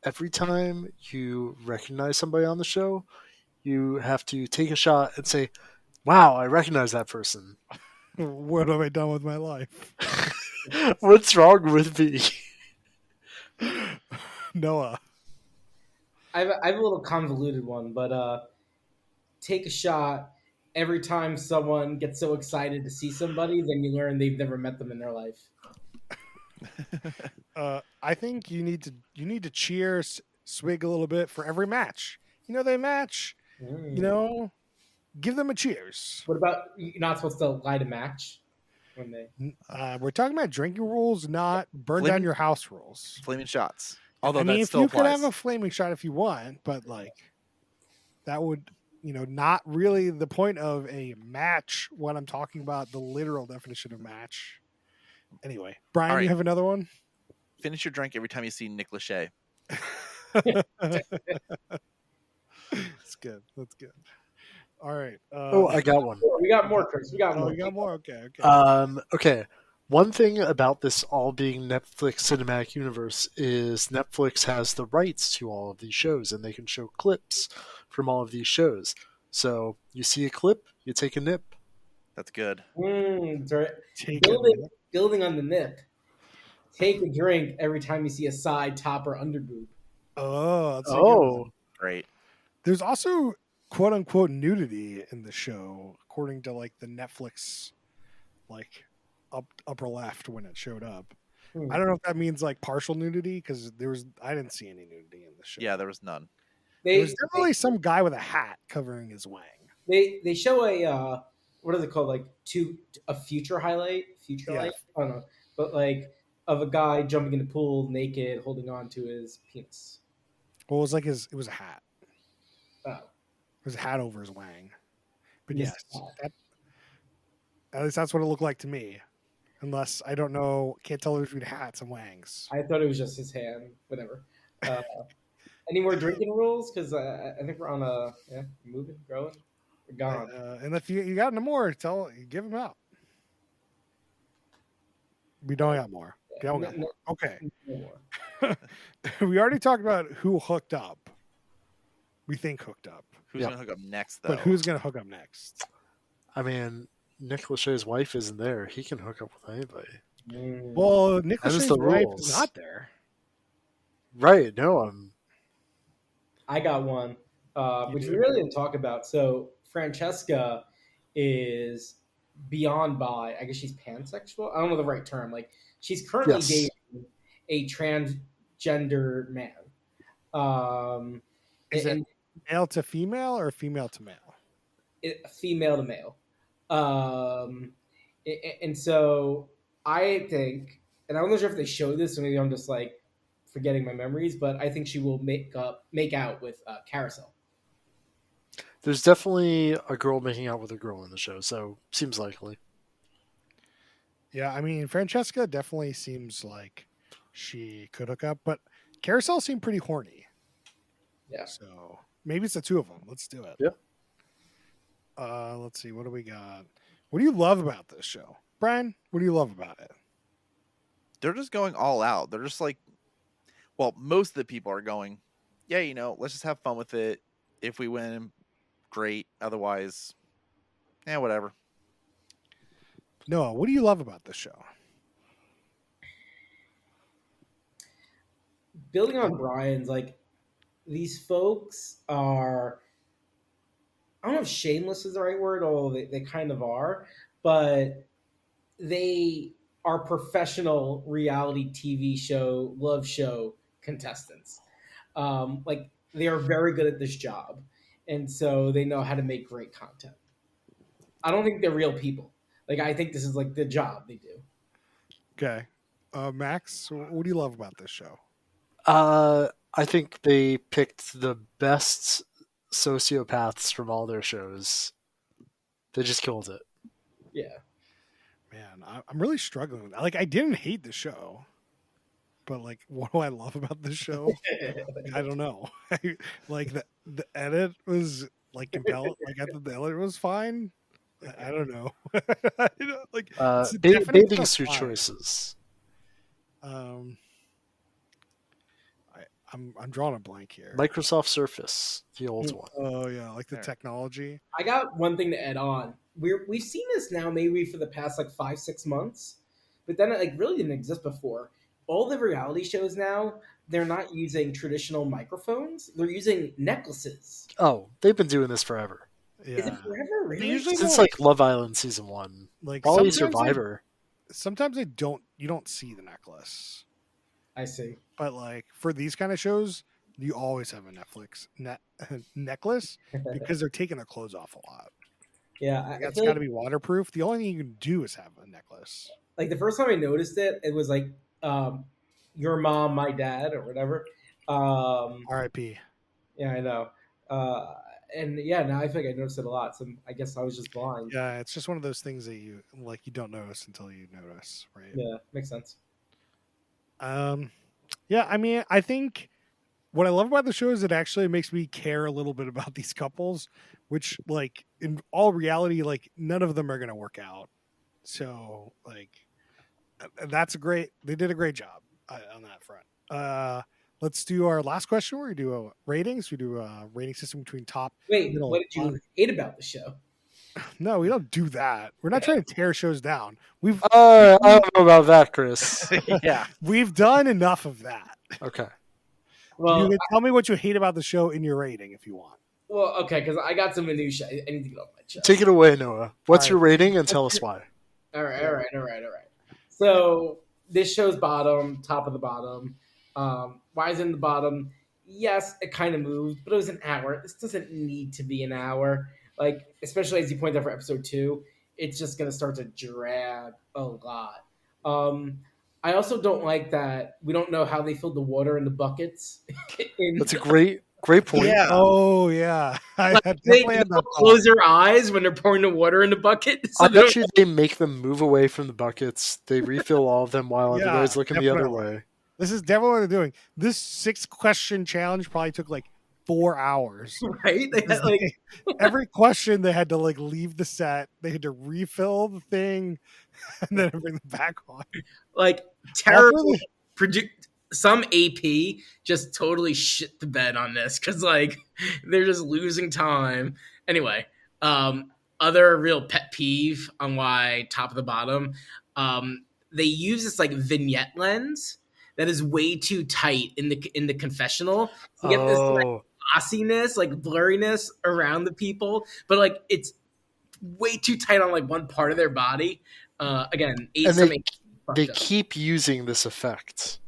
Every time you recognize somebody on the show, you have to take a shot and say, "Wow, I recognize that person." What have I done with my life? What's wrong with me? Noah. I have a little convoluted one, but take a shot every time someone gets so excited to see somebody, then you learn they've never met them in their life. I think you need to cheer, swig a little bit for every match. You know they match. You know, give them a cheers. What about you're not supposed to light a match when they? We're talking about drinking rules, not burn down Flaming- your house rules. Flaming shots. Although I mean, that if still you applies. could have a flaming shot if you want, but like that would, not really the point of a match when I'm talking about the literal definition of match. Anyway, Brian, All right. you have another one? Finish your drink every time you see Nick Lachey. That's good. That's good. All right. Oh, I got one. We got more, Chris. We got oh, more. you got more? Okay. Okay. One thing about this all being Netflix cinematic universe is Netflix has the rights to all of these shows, and they can show clips from all of these shows. So you see a clip, you take a nip. That's good. That's right. Take Building on the nip. Take a drink every time you see a side, top, or under boob. Oh, that's a good one. Oh, Great. There's also quote unquote nudity in the show, according to like the Netflix, like upper left when it showed up. I don't know if that means like partial nudity because I didn't see any nudity in the show. Yeah, there was none. There was definitely some guy with a hat covering his wang. They show a what is it called, like a future highlight, Yeah. light? I don't know, but like of a guy jumping in the pool naked, holding on to his penis. Well, it was like it was a hat. Oh, It was a hat over his wang. But Yes. yes, At least that's what it looked like to me. Unless I don't know, can't tell between hats and wangs. I thought it was just his hand. Whatever. Uh, any more drinking rules? Because I think we're on moving, growing, we're gone. And if you got no more, give them out. We don't got more. Yeah, Don't got more. Okay. no more. We already talked about who hooked up. We think hooked up. Who's Yeah. gonna hook up next, though? But who's going to hook up next? I mean, Nick Lachey's wife isn't there. He can hook up with anybody. Mm. Well, Nick That is Lachey's the wife rules. is not there. Right? No, I got one, which we really didn't talk about. So Francesca is beyond bi. I guess she's pansexual. I don't know the right term. Like she's currently Yes. dating a transgender man. Is it and male to female or female to male? female to male. And so I think, and I'm not sure if they show this, so maybe I'm just like forgetting my memories, but I think she will make out with Carousel. there's definitely a girl making out with a girl in the show, so seems likely. Yeah, I mean, Francesca definitely seems like she could hook up, but Carousel seemed pretty horny. Yeah. So maybe it's the two of them. Let's do it. Yeah. Let's see. What do we got? What do you love about this show? Brian, what do you love about it? They're just going all out. They're just like, well, most of the people are going, yeah, let's just have fun with it. If we win, great. Otherwise, whatever. Noah, what do you love about this show? Building on Brian's, like these folks are, I don't know if shameless is the right word, although they kind of are, but they are professional reality TV show, love show contestants. Like they are very good at this job. And so they know how to make great content. I don't think they're real people. Like I think this is like the job they do. Okay. Max, what do you love about this show? I think they picked the best sociopaths from all their shows. They just killed it. Yeah. Man, I'm really struggling. Like, I didn't hate the show, but like, what do I love about the show? I don't know. Like the edit was like compelling. Like I thought the edit was fine. I don't know. Like it's definitely Bathing not suit fine. choices. I'm drawing a blank here. Microsoft Surface, the old one. Oh yeah, like the There. technology. I got one thing to add on. We've seen this now maybe for the past like 5-6 months, but then it like really didn't exist before. All the reality shows now, they're not using traditional microphones. They're using necklaces. Oh, they've been doing this forever. Yeah. Is it forever? Really? usually Since don't- like Love Island season 1. Like Probably sometimes Survivor. sometimes you don't see the necklace. I see. But like for these kind of shows, you always have a necklace because they're taking their clothes off a lot. Yeah, Like, I that's feel got like, to be waterproof. The only thing you can do is have a necklace. like the first time I noticed it, it was like your mom, my dad, or whatever. R.I.P. Yeah, I know. And yeah, now I feel like I noticed it a lot. So I guess I was just blind. Yeah, it's just one of those things that you don't notice until you notice, right? Yeah, makes sense. Yeah, I mean, I think what I love about the show is it actually makes me care a little bit about these couples, which like in all reality, like none of them are going to work out. So like that's they did a great job on that front. Let's do our last question where we do ratings. We do a rating system between top. Wait, middle, what did you bottom. hate about the show? No, we don't do that. We're not trying to tear shows down. I don't know about that, Chris. Yeah. We've done enough of that. Okay. Well, You can tell me what you hate about the show in your rating if you want. okay, because I got some minutia. I need to get off my chest. Take it away, Noah. What's All your rating and tell us why? All right. So this show's bottom, top of the bottom. Why is it in the bottom? Yes, it kind of moved, but it was an hour. This doesn't need to be an hour. Like, especially as you point out for episode 2, it's just going to start to drag a lot. I also don't like that we don't know how they filled the water in the buckets. That's a great Great point. Yeah. Oh yeah, I Like, had they definitely had that thought. close their eyes when they're pouring the water in the bucket. So I they bet you they make them move away from the buckets. They refill all of them while Yeah, everybody's looking the other definitely. way. This is definitely what they're doing. This 6-question challenge probably took like 4 hours. right? They had, Because like, every question they had to like leave the set. They had to refill the thing and then bring it back on. like All for terrible. the- Some AP just totally shit the bed on this because like they're just losing time. Anyway, other real pet peeve on why top of the bottom, they use this like vignette lens that is way too tight in the confessional to get this like Oh, glossiness, like blurriness around the people, but like it's way too tight on like one part of their body. Again, and some they fucked up. keep using this effect.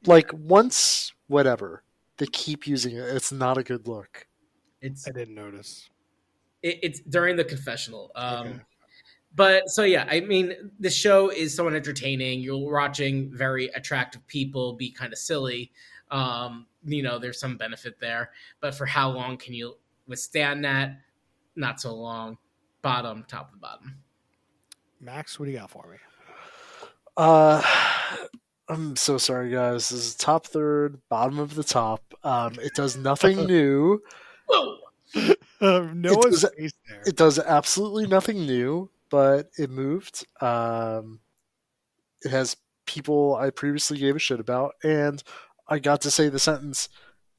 Like once, whatever. They keep using it. It's not a good look. It's I didn't notice. it's during the confessional. Okay. But so yeah, I mean, the show is somewhat entertaining. You're watching very attractive people be kind of silly. There's some benefit there, but for how long can you withstand that? Not so long. Bottom, top of the bottom. Max, what do you got for me? I'm so sorry, guys. This is top third, bottom of the top. It does nothing new. Whoa! Noah's does- face there. It does absolutely nothing new, but it moved. It has people I previously gave a shit about, and I got to say the sentence,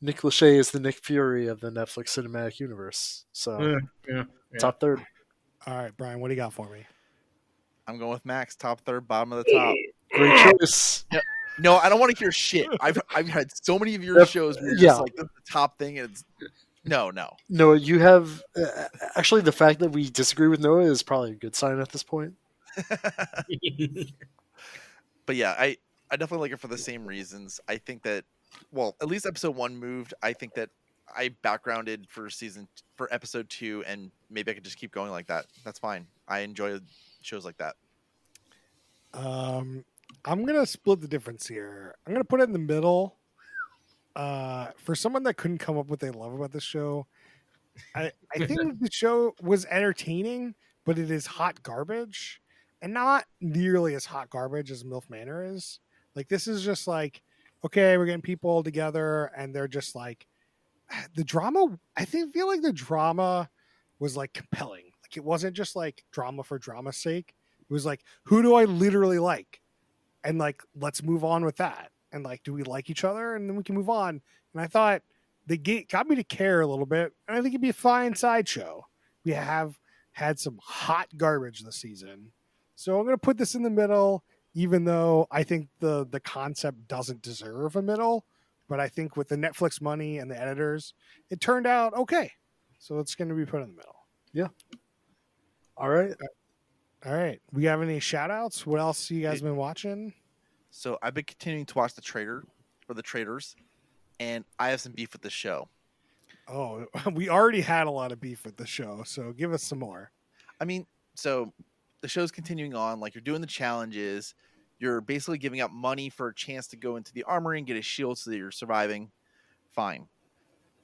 Nick Lachey is the Nick Fury of the Netflix cinematic universe. So, Yeah. top third. All right, Brian, what do you got for me? I'm going with Max, top third, bottom of the top. Great choice. No, I don't want to hear shit. I've had so many of your Yep. shows where you're Yeah. just like, this is the top thing, and it's no. No, you have actually the fact that we disagree with Noah is probably a good sign at this point. But yeah, I definitely like it for the same reasons. I think that, well, at least episode 1 moved. I think that I backgrounded for episode 2, and maybe I could just keep going like that. That's fine. I enjoy shows like that. I'm gonna split the difference here. I'm gonna put it in the middle. For someone that couldn't come up with what they love about the show, I think the show was entertaining, but it is hot garbage, and not nearly as hot garbage as MILF Manor is. Like this is just like, okay, we're getting people together, and they're just like the drama. Feel like the drama was like compelling. Like it wasn't just like drama for drama's sake. It was like, who do I literally like? And like, let's move on with that. And like, do we like each other? And then we can move on. And I thought they got me to care a little bit. And I think it'd be a fine sideshow. We have had some hot garbage this season. So I'm going to put this in the middle, even though I think the concept doesn't deserve a middle. But I think with the Netflix money and the editors, it turned out okay. So it's going to be put in the middle. All right. All right. We have any shout outs? What else you guys been watching? So I've been continuing to watch The Traitors, and I have some beef with the show. Oh, we already had a lot of beef with the show, so give us some more. I mean, so the show's continuing on. Like, you're doing the challenges. You're basically giving out money for a chance to go into the armory and get a shield so that you're surviving. Fine.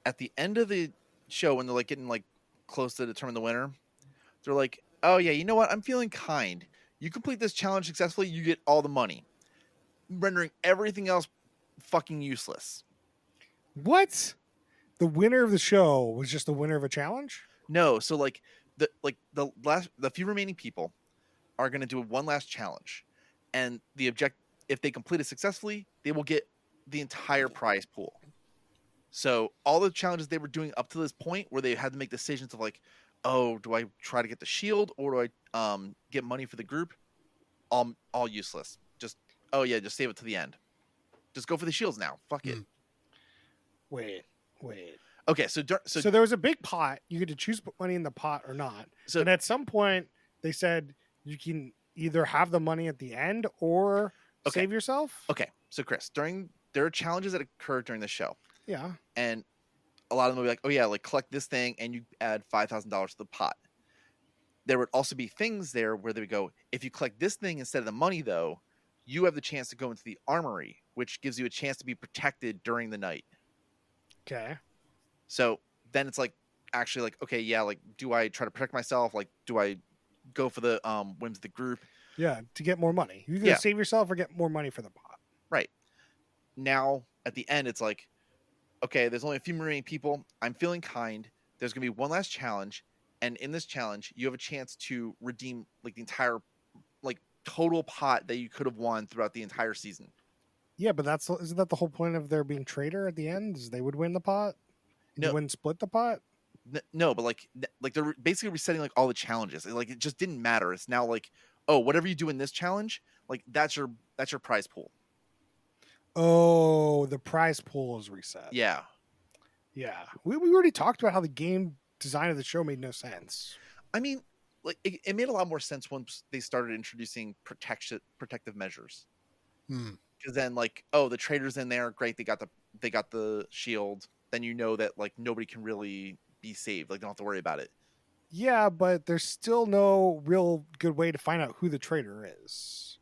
At the end of the show, when they're like getting like close to determine the winner, they're like, oh yeah, you know what? I'm feeling kind. You complete this challenge successfully, you get all the money, rendering everything else fucking useless. What? The winner of the show was just the winner of a challenge? No, so the few remaining people are going to do one last challenge, and if they complete it successfully, they will get the entire prize pool. So all the challenges they were doing up to this point, where they had to make decisions of like, oh, do I try to get the shield or do I get money for the group? All useless. Just save it to the end. Just go for the shields now. Fuck it. Wait. Okay, so there was a big pot. You get to choose to put money in the pot or not. So- and at some point, they said you can either have the money at the end or Okay. save yourself. okay, so Chris, there are challenges that occur during the show, Yeah. and a lot of them will be like, oh yeah, like collect this thing and you add $5,000 to the pot. There would also be things there where they would go, if you collect this thing instead of the money though, you have the chance to go into the armory, which gives you a chance to be protected during the night. Okay. So then it's like actually like, okay, yeah, like do I try to protect myself? Like do I go for the whims of the group? Yeah, to get more money. You can Yeah. save yourself or get more money for the pot. Right. Now at the end it's like, okay, there's only a few remaining people. I'm feeling kind. There's gonna be one last challenge, and in this challenge, you have a chance to redeem like the entire like total pot that you could have won throughout the entire season. Yeah, but isn't that the whole point of there being trader at the end? Is they would win the pot? No. You wouldn't split the pot? No, but like they're basically resetting like all the challenges. Like it just didn't matter. It's now like, oh, whatever you do in this challenge, like that's your prize pool. Oh, the prize pool is reset. Yeah. Yeah. We already talked about how the game design of the show made no sense. I mean, like it made a lot more sense once they started introducing protective measures. Because then like, oh, the trader's in there, great, they got the shield. Then you know that like nobody can really be saved. Like, don't have to worry about it. Yeah, but there's still no real good way to find out who the trader is.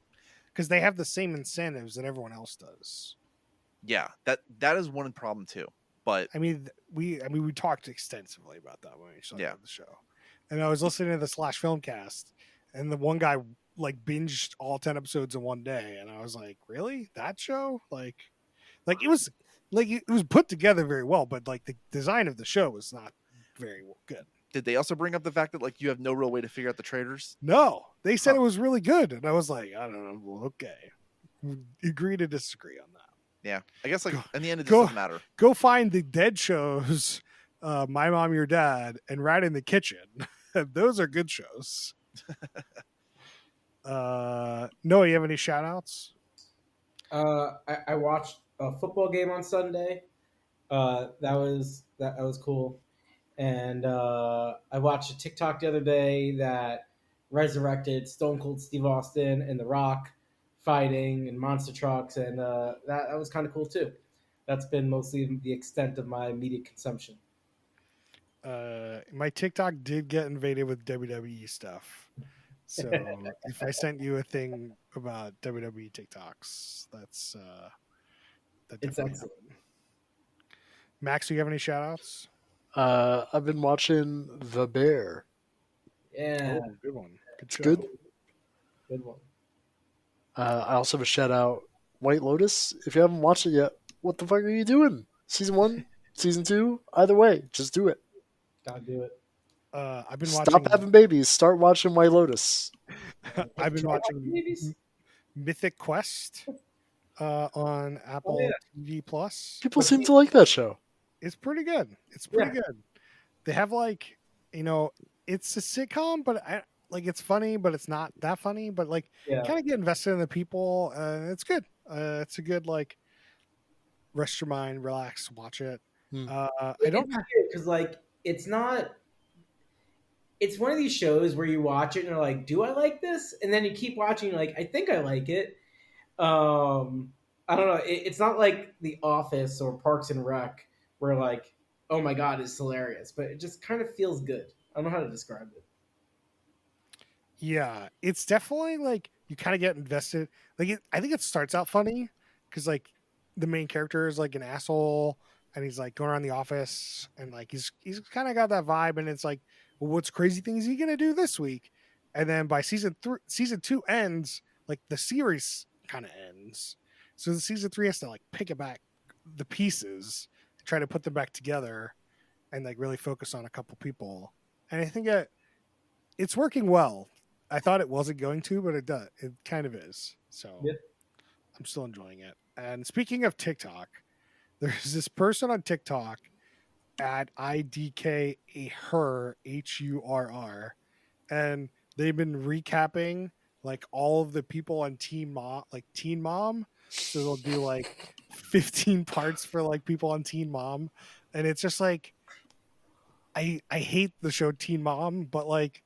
Because they have the same incentives that everyone else does. Yeah, that is one problem too. But I mean, we talked extensively about that when we started the show. And I was listening to the Slash Filmcast, and the one guy like binged all 10 episodes in one day, and I was like, really? That show? Like it was put together very well, but like the design of the show was not very good. Did they also bring up the fact that like you have no real way to figure out the traders? No, they said it was really good, and I was like, I don't know. Well, okay, agree to disagree on that. Yeah, I guess like in the end it just doesn't matter. Go find the dead shows, My Mom, Your Dad, and Rat in the Kitchen. Those are good shows. Noah, you have any shout outs? I watched a football game on Sunday. That was cool. And I watched a TikTok the other day that resurrected Stone Cold Steve Austin and The Rock fighting and monster trucks, and that was kind of cool too. That's been mostly the extent of my media consumption. My TikTok did get invaded with WWE stuff. So if I sent you a thing about WWE TikToks, that's it's excellent. Max, do you have any shout outs? I've been watching The Bear. Yeah. Oh, good one. It's good. Good one. I also have a shout out White Lotus. If you haven't watched it yet, what the fuck are you doing? Season 1, Season 2, either way, just do it. Gotta do it. I've been Stop having babies. Start watching White Lotus. I've been watching Mythic Quest on Apple TV Plus. People seem to like that show. It's pretty good. It's pretty good. They have like, it's a sitcom, but it's funny, but it's not that funny. But like, kind of get invested in the people. It's good. It's a good like, rest your mind, relax, watch it. I don't because like it's not. It's one of these shows where you watch it and you're like, do I like this? And then you keep watching, you're like, I think I like it. I don't know. It's not like The Office or Parks and Rec where like, oh my God, it's hilarious. But it just kind of feels good. I don't know how to describe it. Yeah, it's definitely like you kind of get invested. Like I think it starts out funny because like the main character is like an asshole and he's like going around the office and like he's kind of got that vibe, and it's like, well, what's crazy thing is he gonna do this week? And then by season 2 ends, like the series kind of ends, so the season 3 has to like pick it back the pieces, try to put them back together, and like really focus on a couple people. And I think it's working well. I thought it wasn't going to, but it does. It kind of is. So I'm still enjoying it. And speaking of TikTok, there's this person on TikTok at IDK Hurr, HURR, and they've been recapping like all of the people on Teen Mom. So they'll do like 15 parts for like people on Teen Mom, and it's just like I hate the show Teen Mom, but like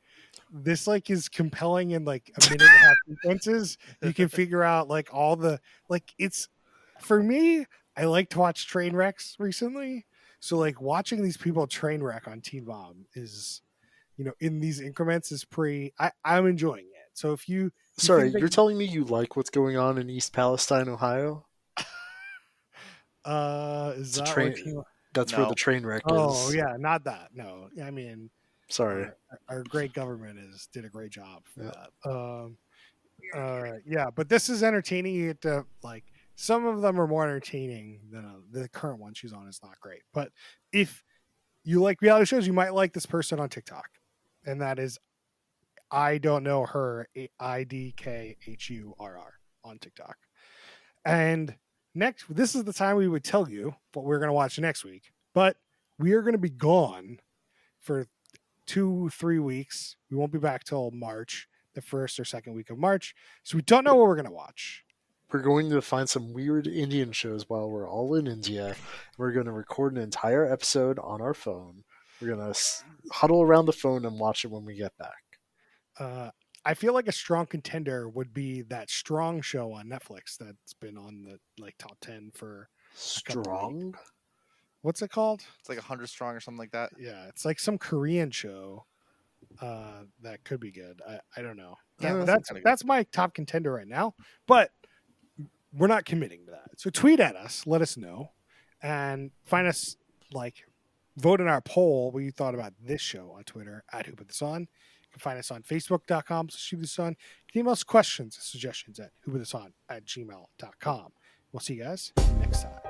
this like is compelling in like a minute and a half sequences. You can figure out like all the like it's for me. I like to watch train wrecks recently, so like watching these people train wreck on Teen Mom is, in these increments is I'm enjoying it. So if you sorry, you're telling me you like what's going on in East Palestine, Ohio? Is that That's where No. the train wreck Oh is. yeah, not that. No, I mean, Sorry. our great government did a great job for Yeah. that. Yeah, but this is entertaining. You get to like some of them are more entertaining than the current one she's on is not great. But if you like reality shows, you might like this person on TikTok, and that is I don't know her IDKHURR on TikTok. And this is the time we would tell you what we're going to watch next week, but we are going to be gone for 2-3 weeks. We won't be back till March, the first or second week of March. So we don't know what we're going to watch. We're going to find some weird Indian shows while we're all in India. We're going to record an entire episode on our phone. We're going to huddle around the phone and watch it when we get back. I feel like a strong contender would be that Strong show on Netflix that's been on the like top 10 for Strong? what's it called? It's like 100 strong or something like that. Yeah, it's like some Korean show that could be good. I don't know. Yeah, That's my top contender right now, but we're not committing to that. So tweet at us, let us know, and find us vote in our poll what you thought about this show on Twitter at Who Put This On. You can find us on Facebook.com/WhoPutThisOn. You can email us questions and suggestions at whoputthison@gmail.com. We'll see you guys next time.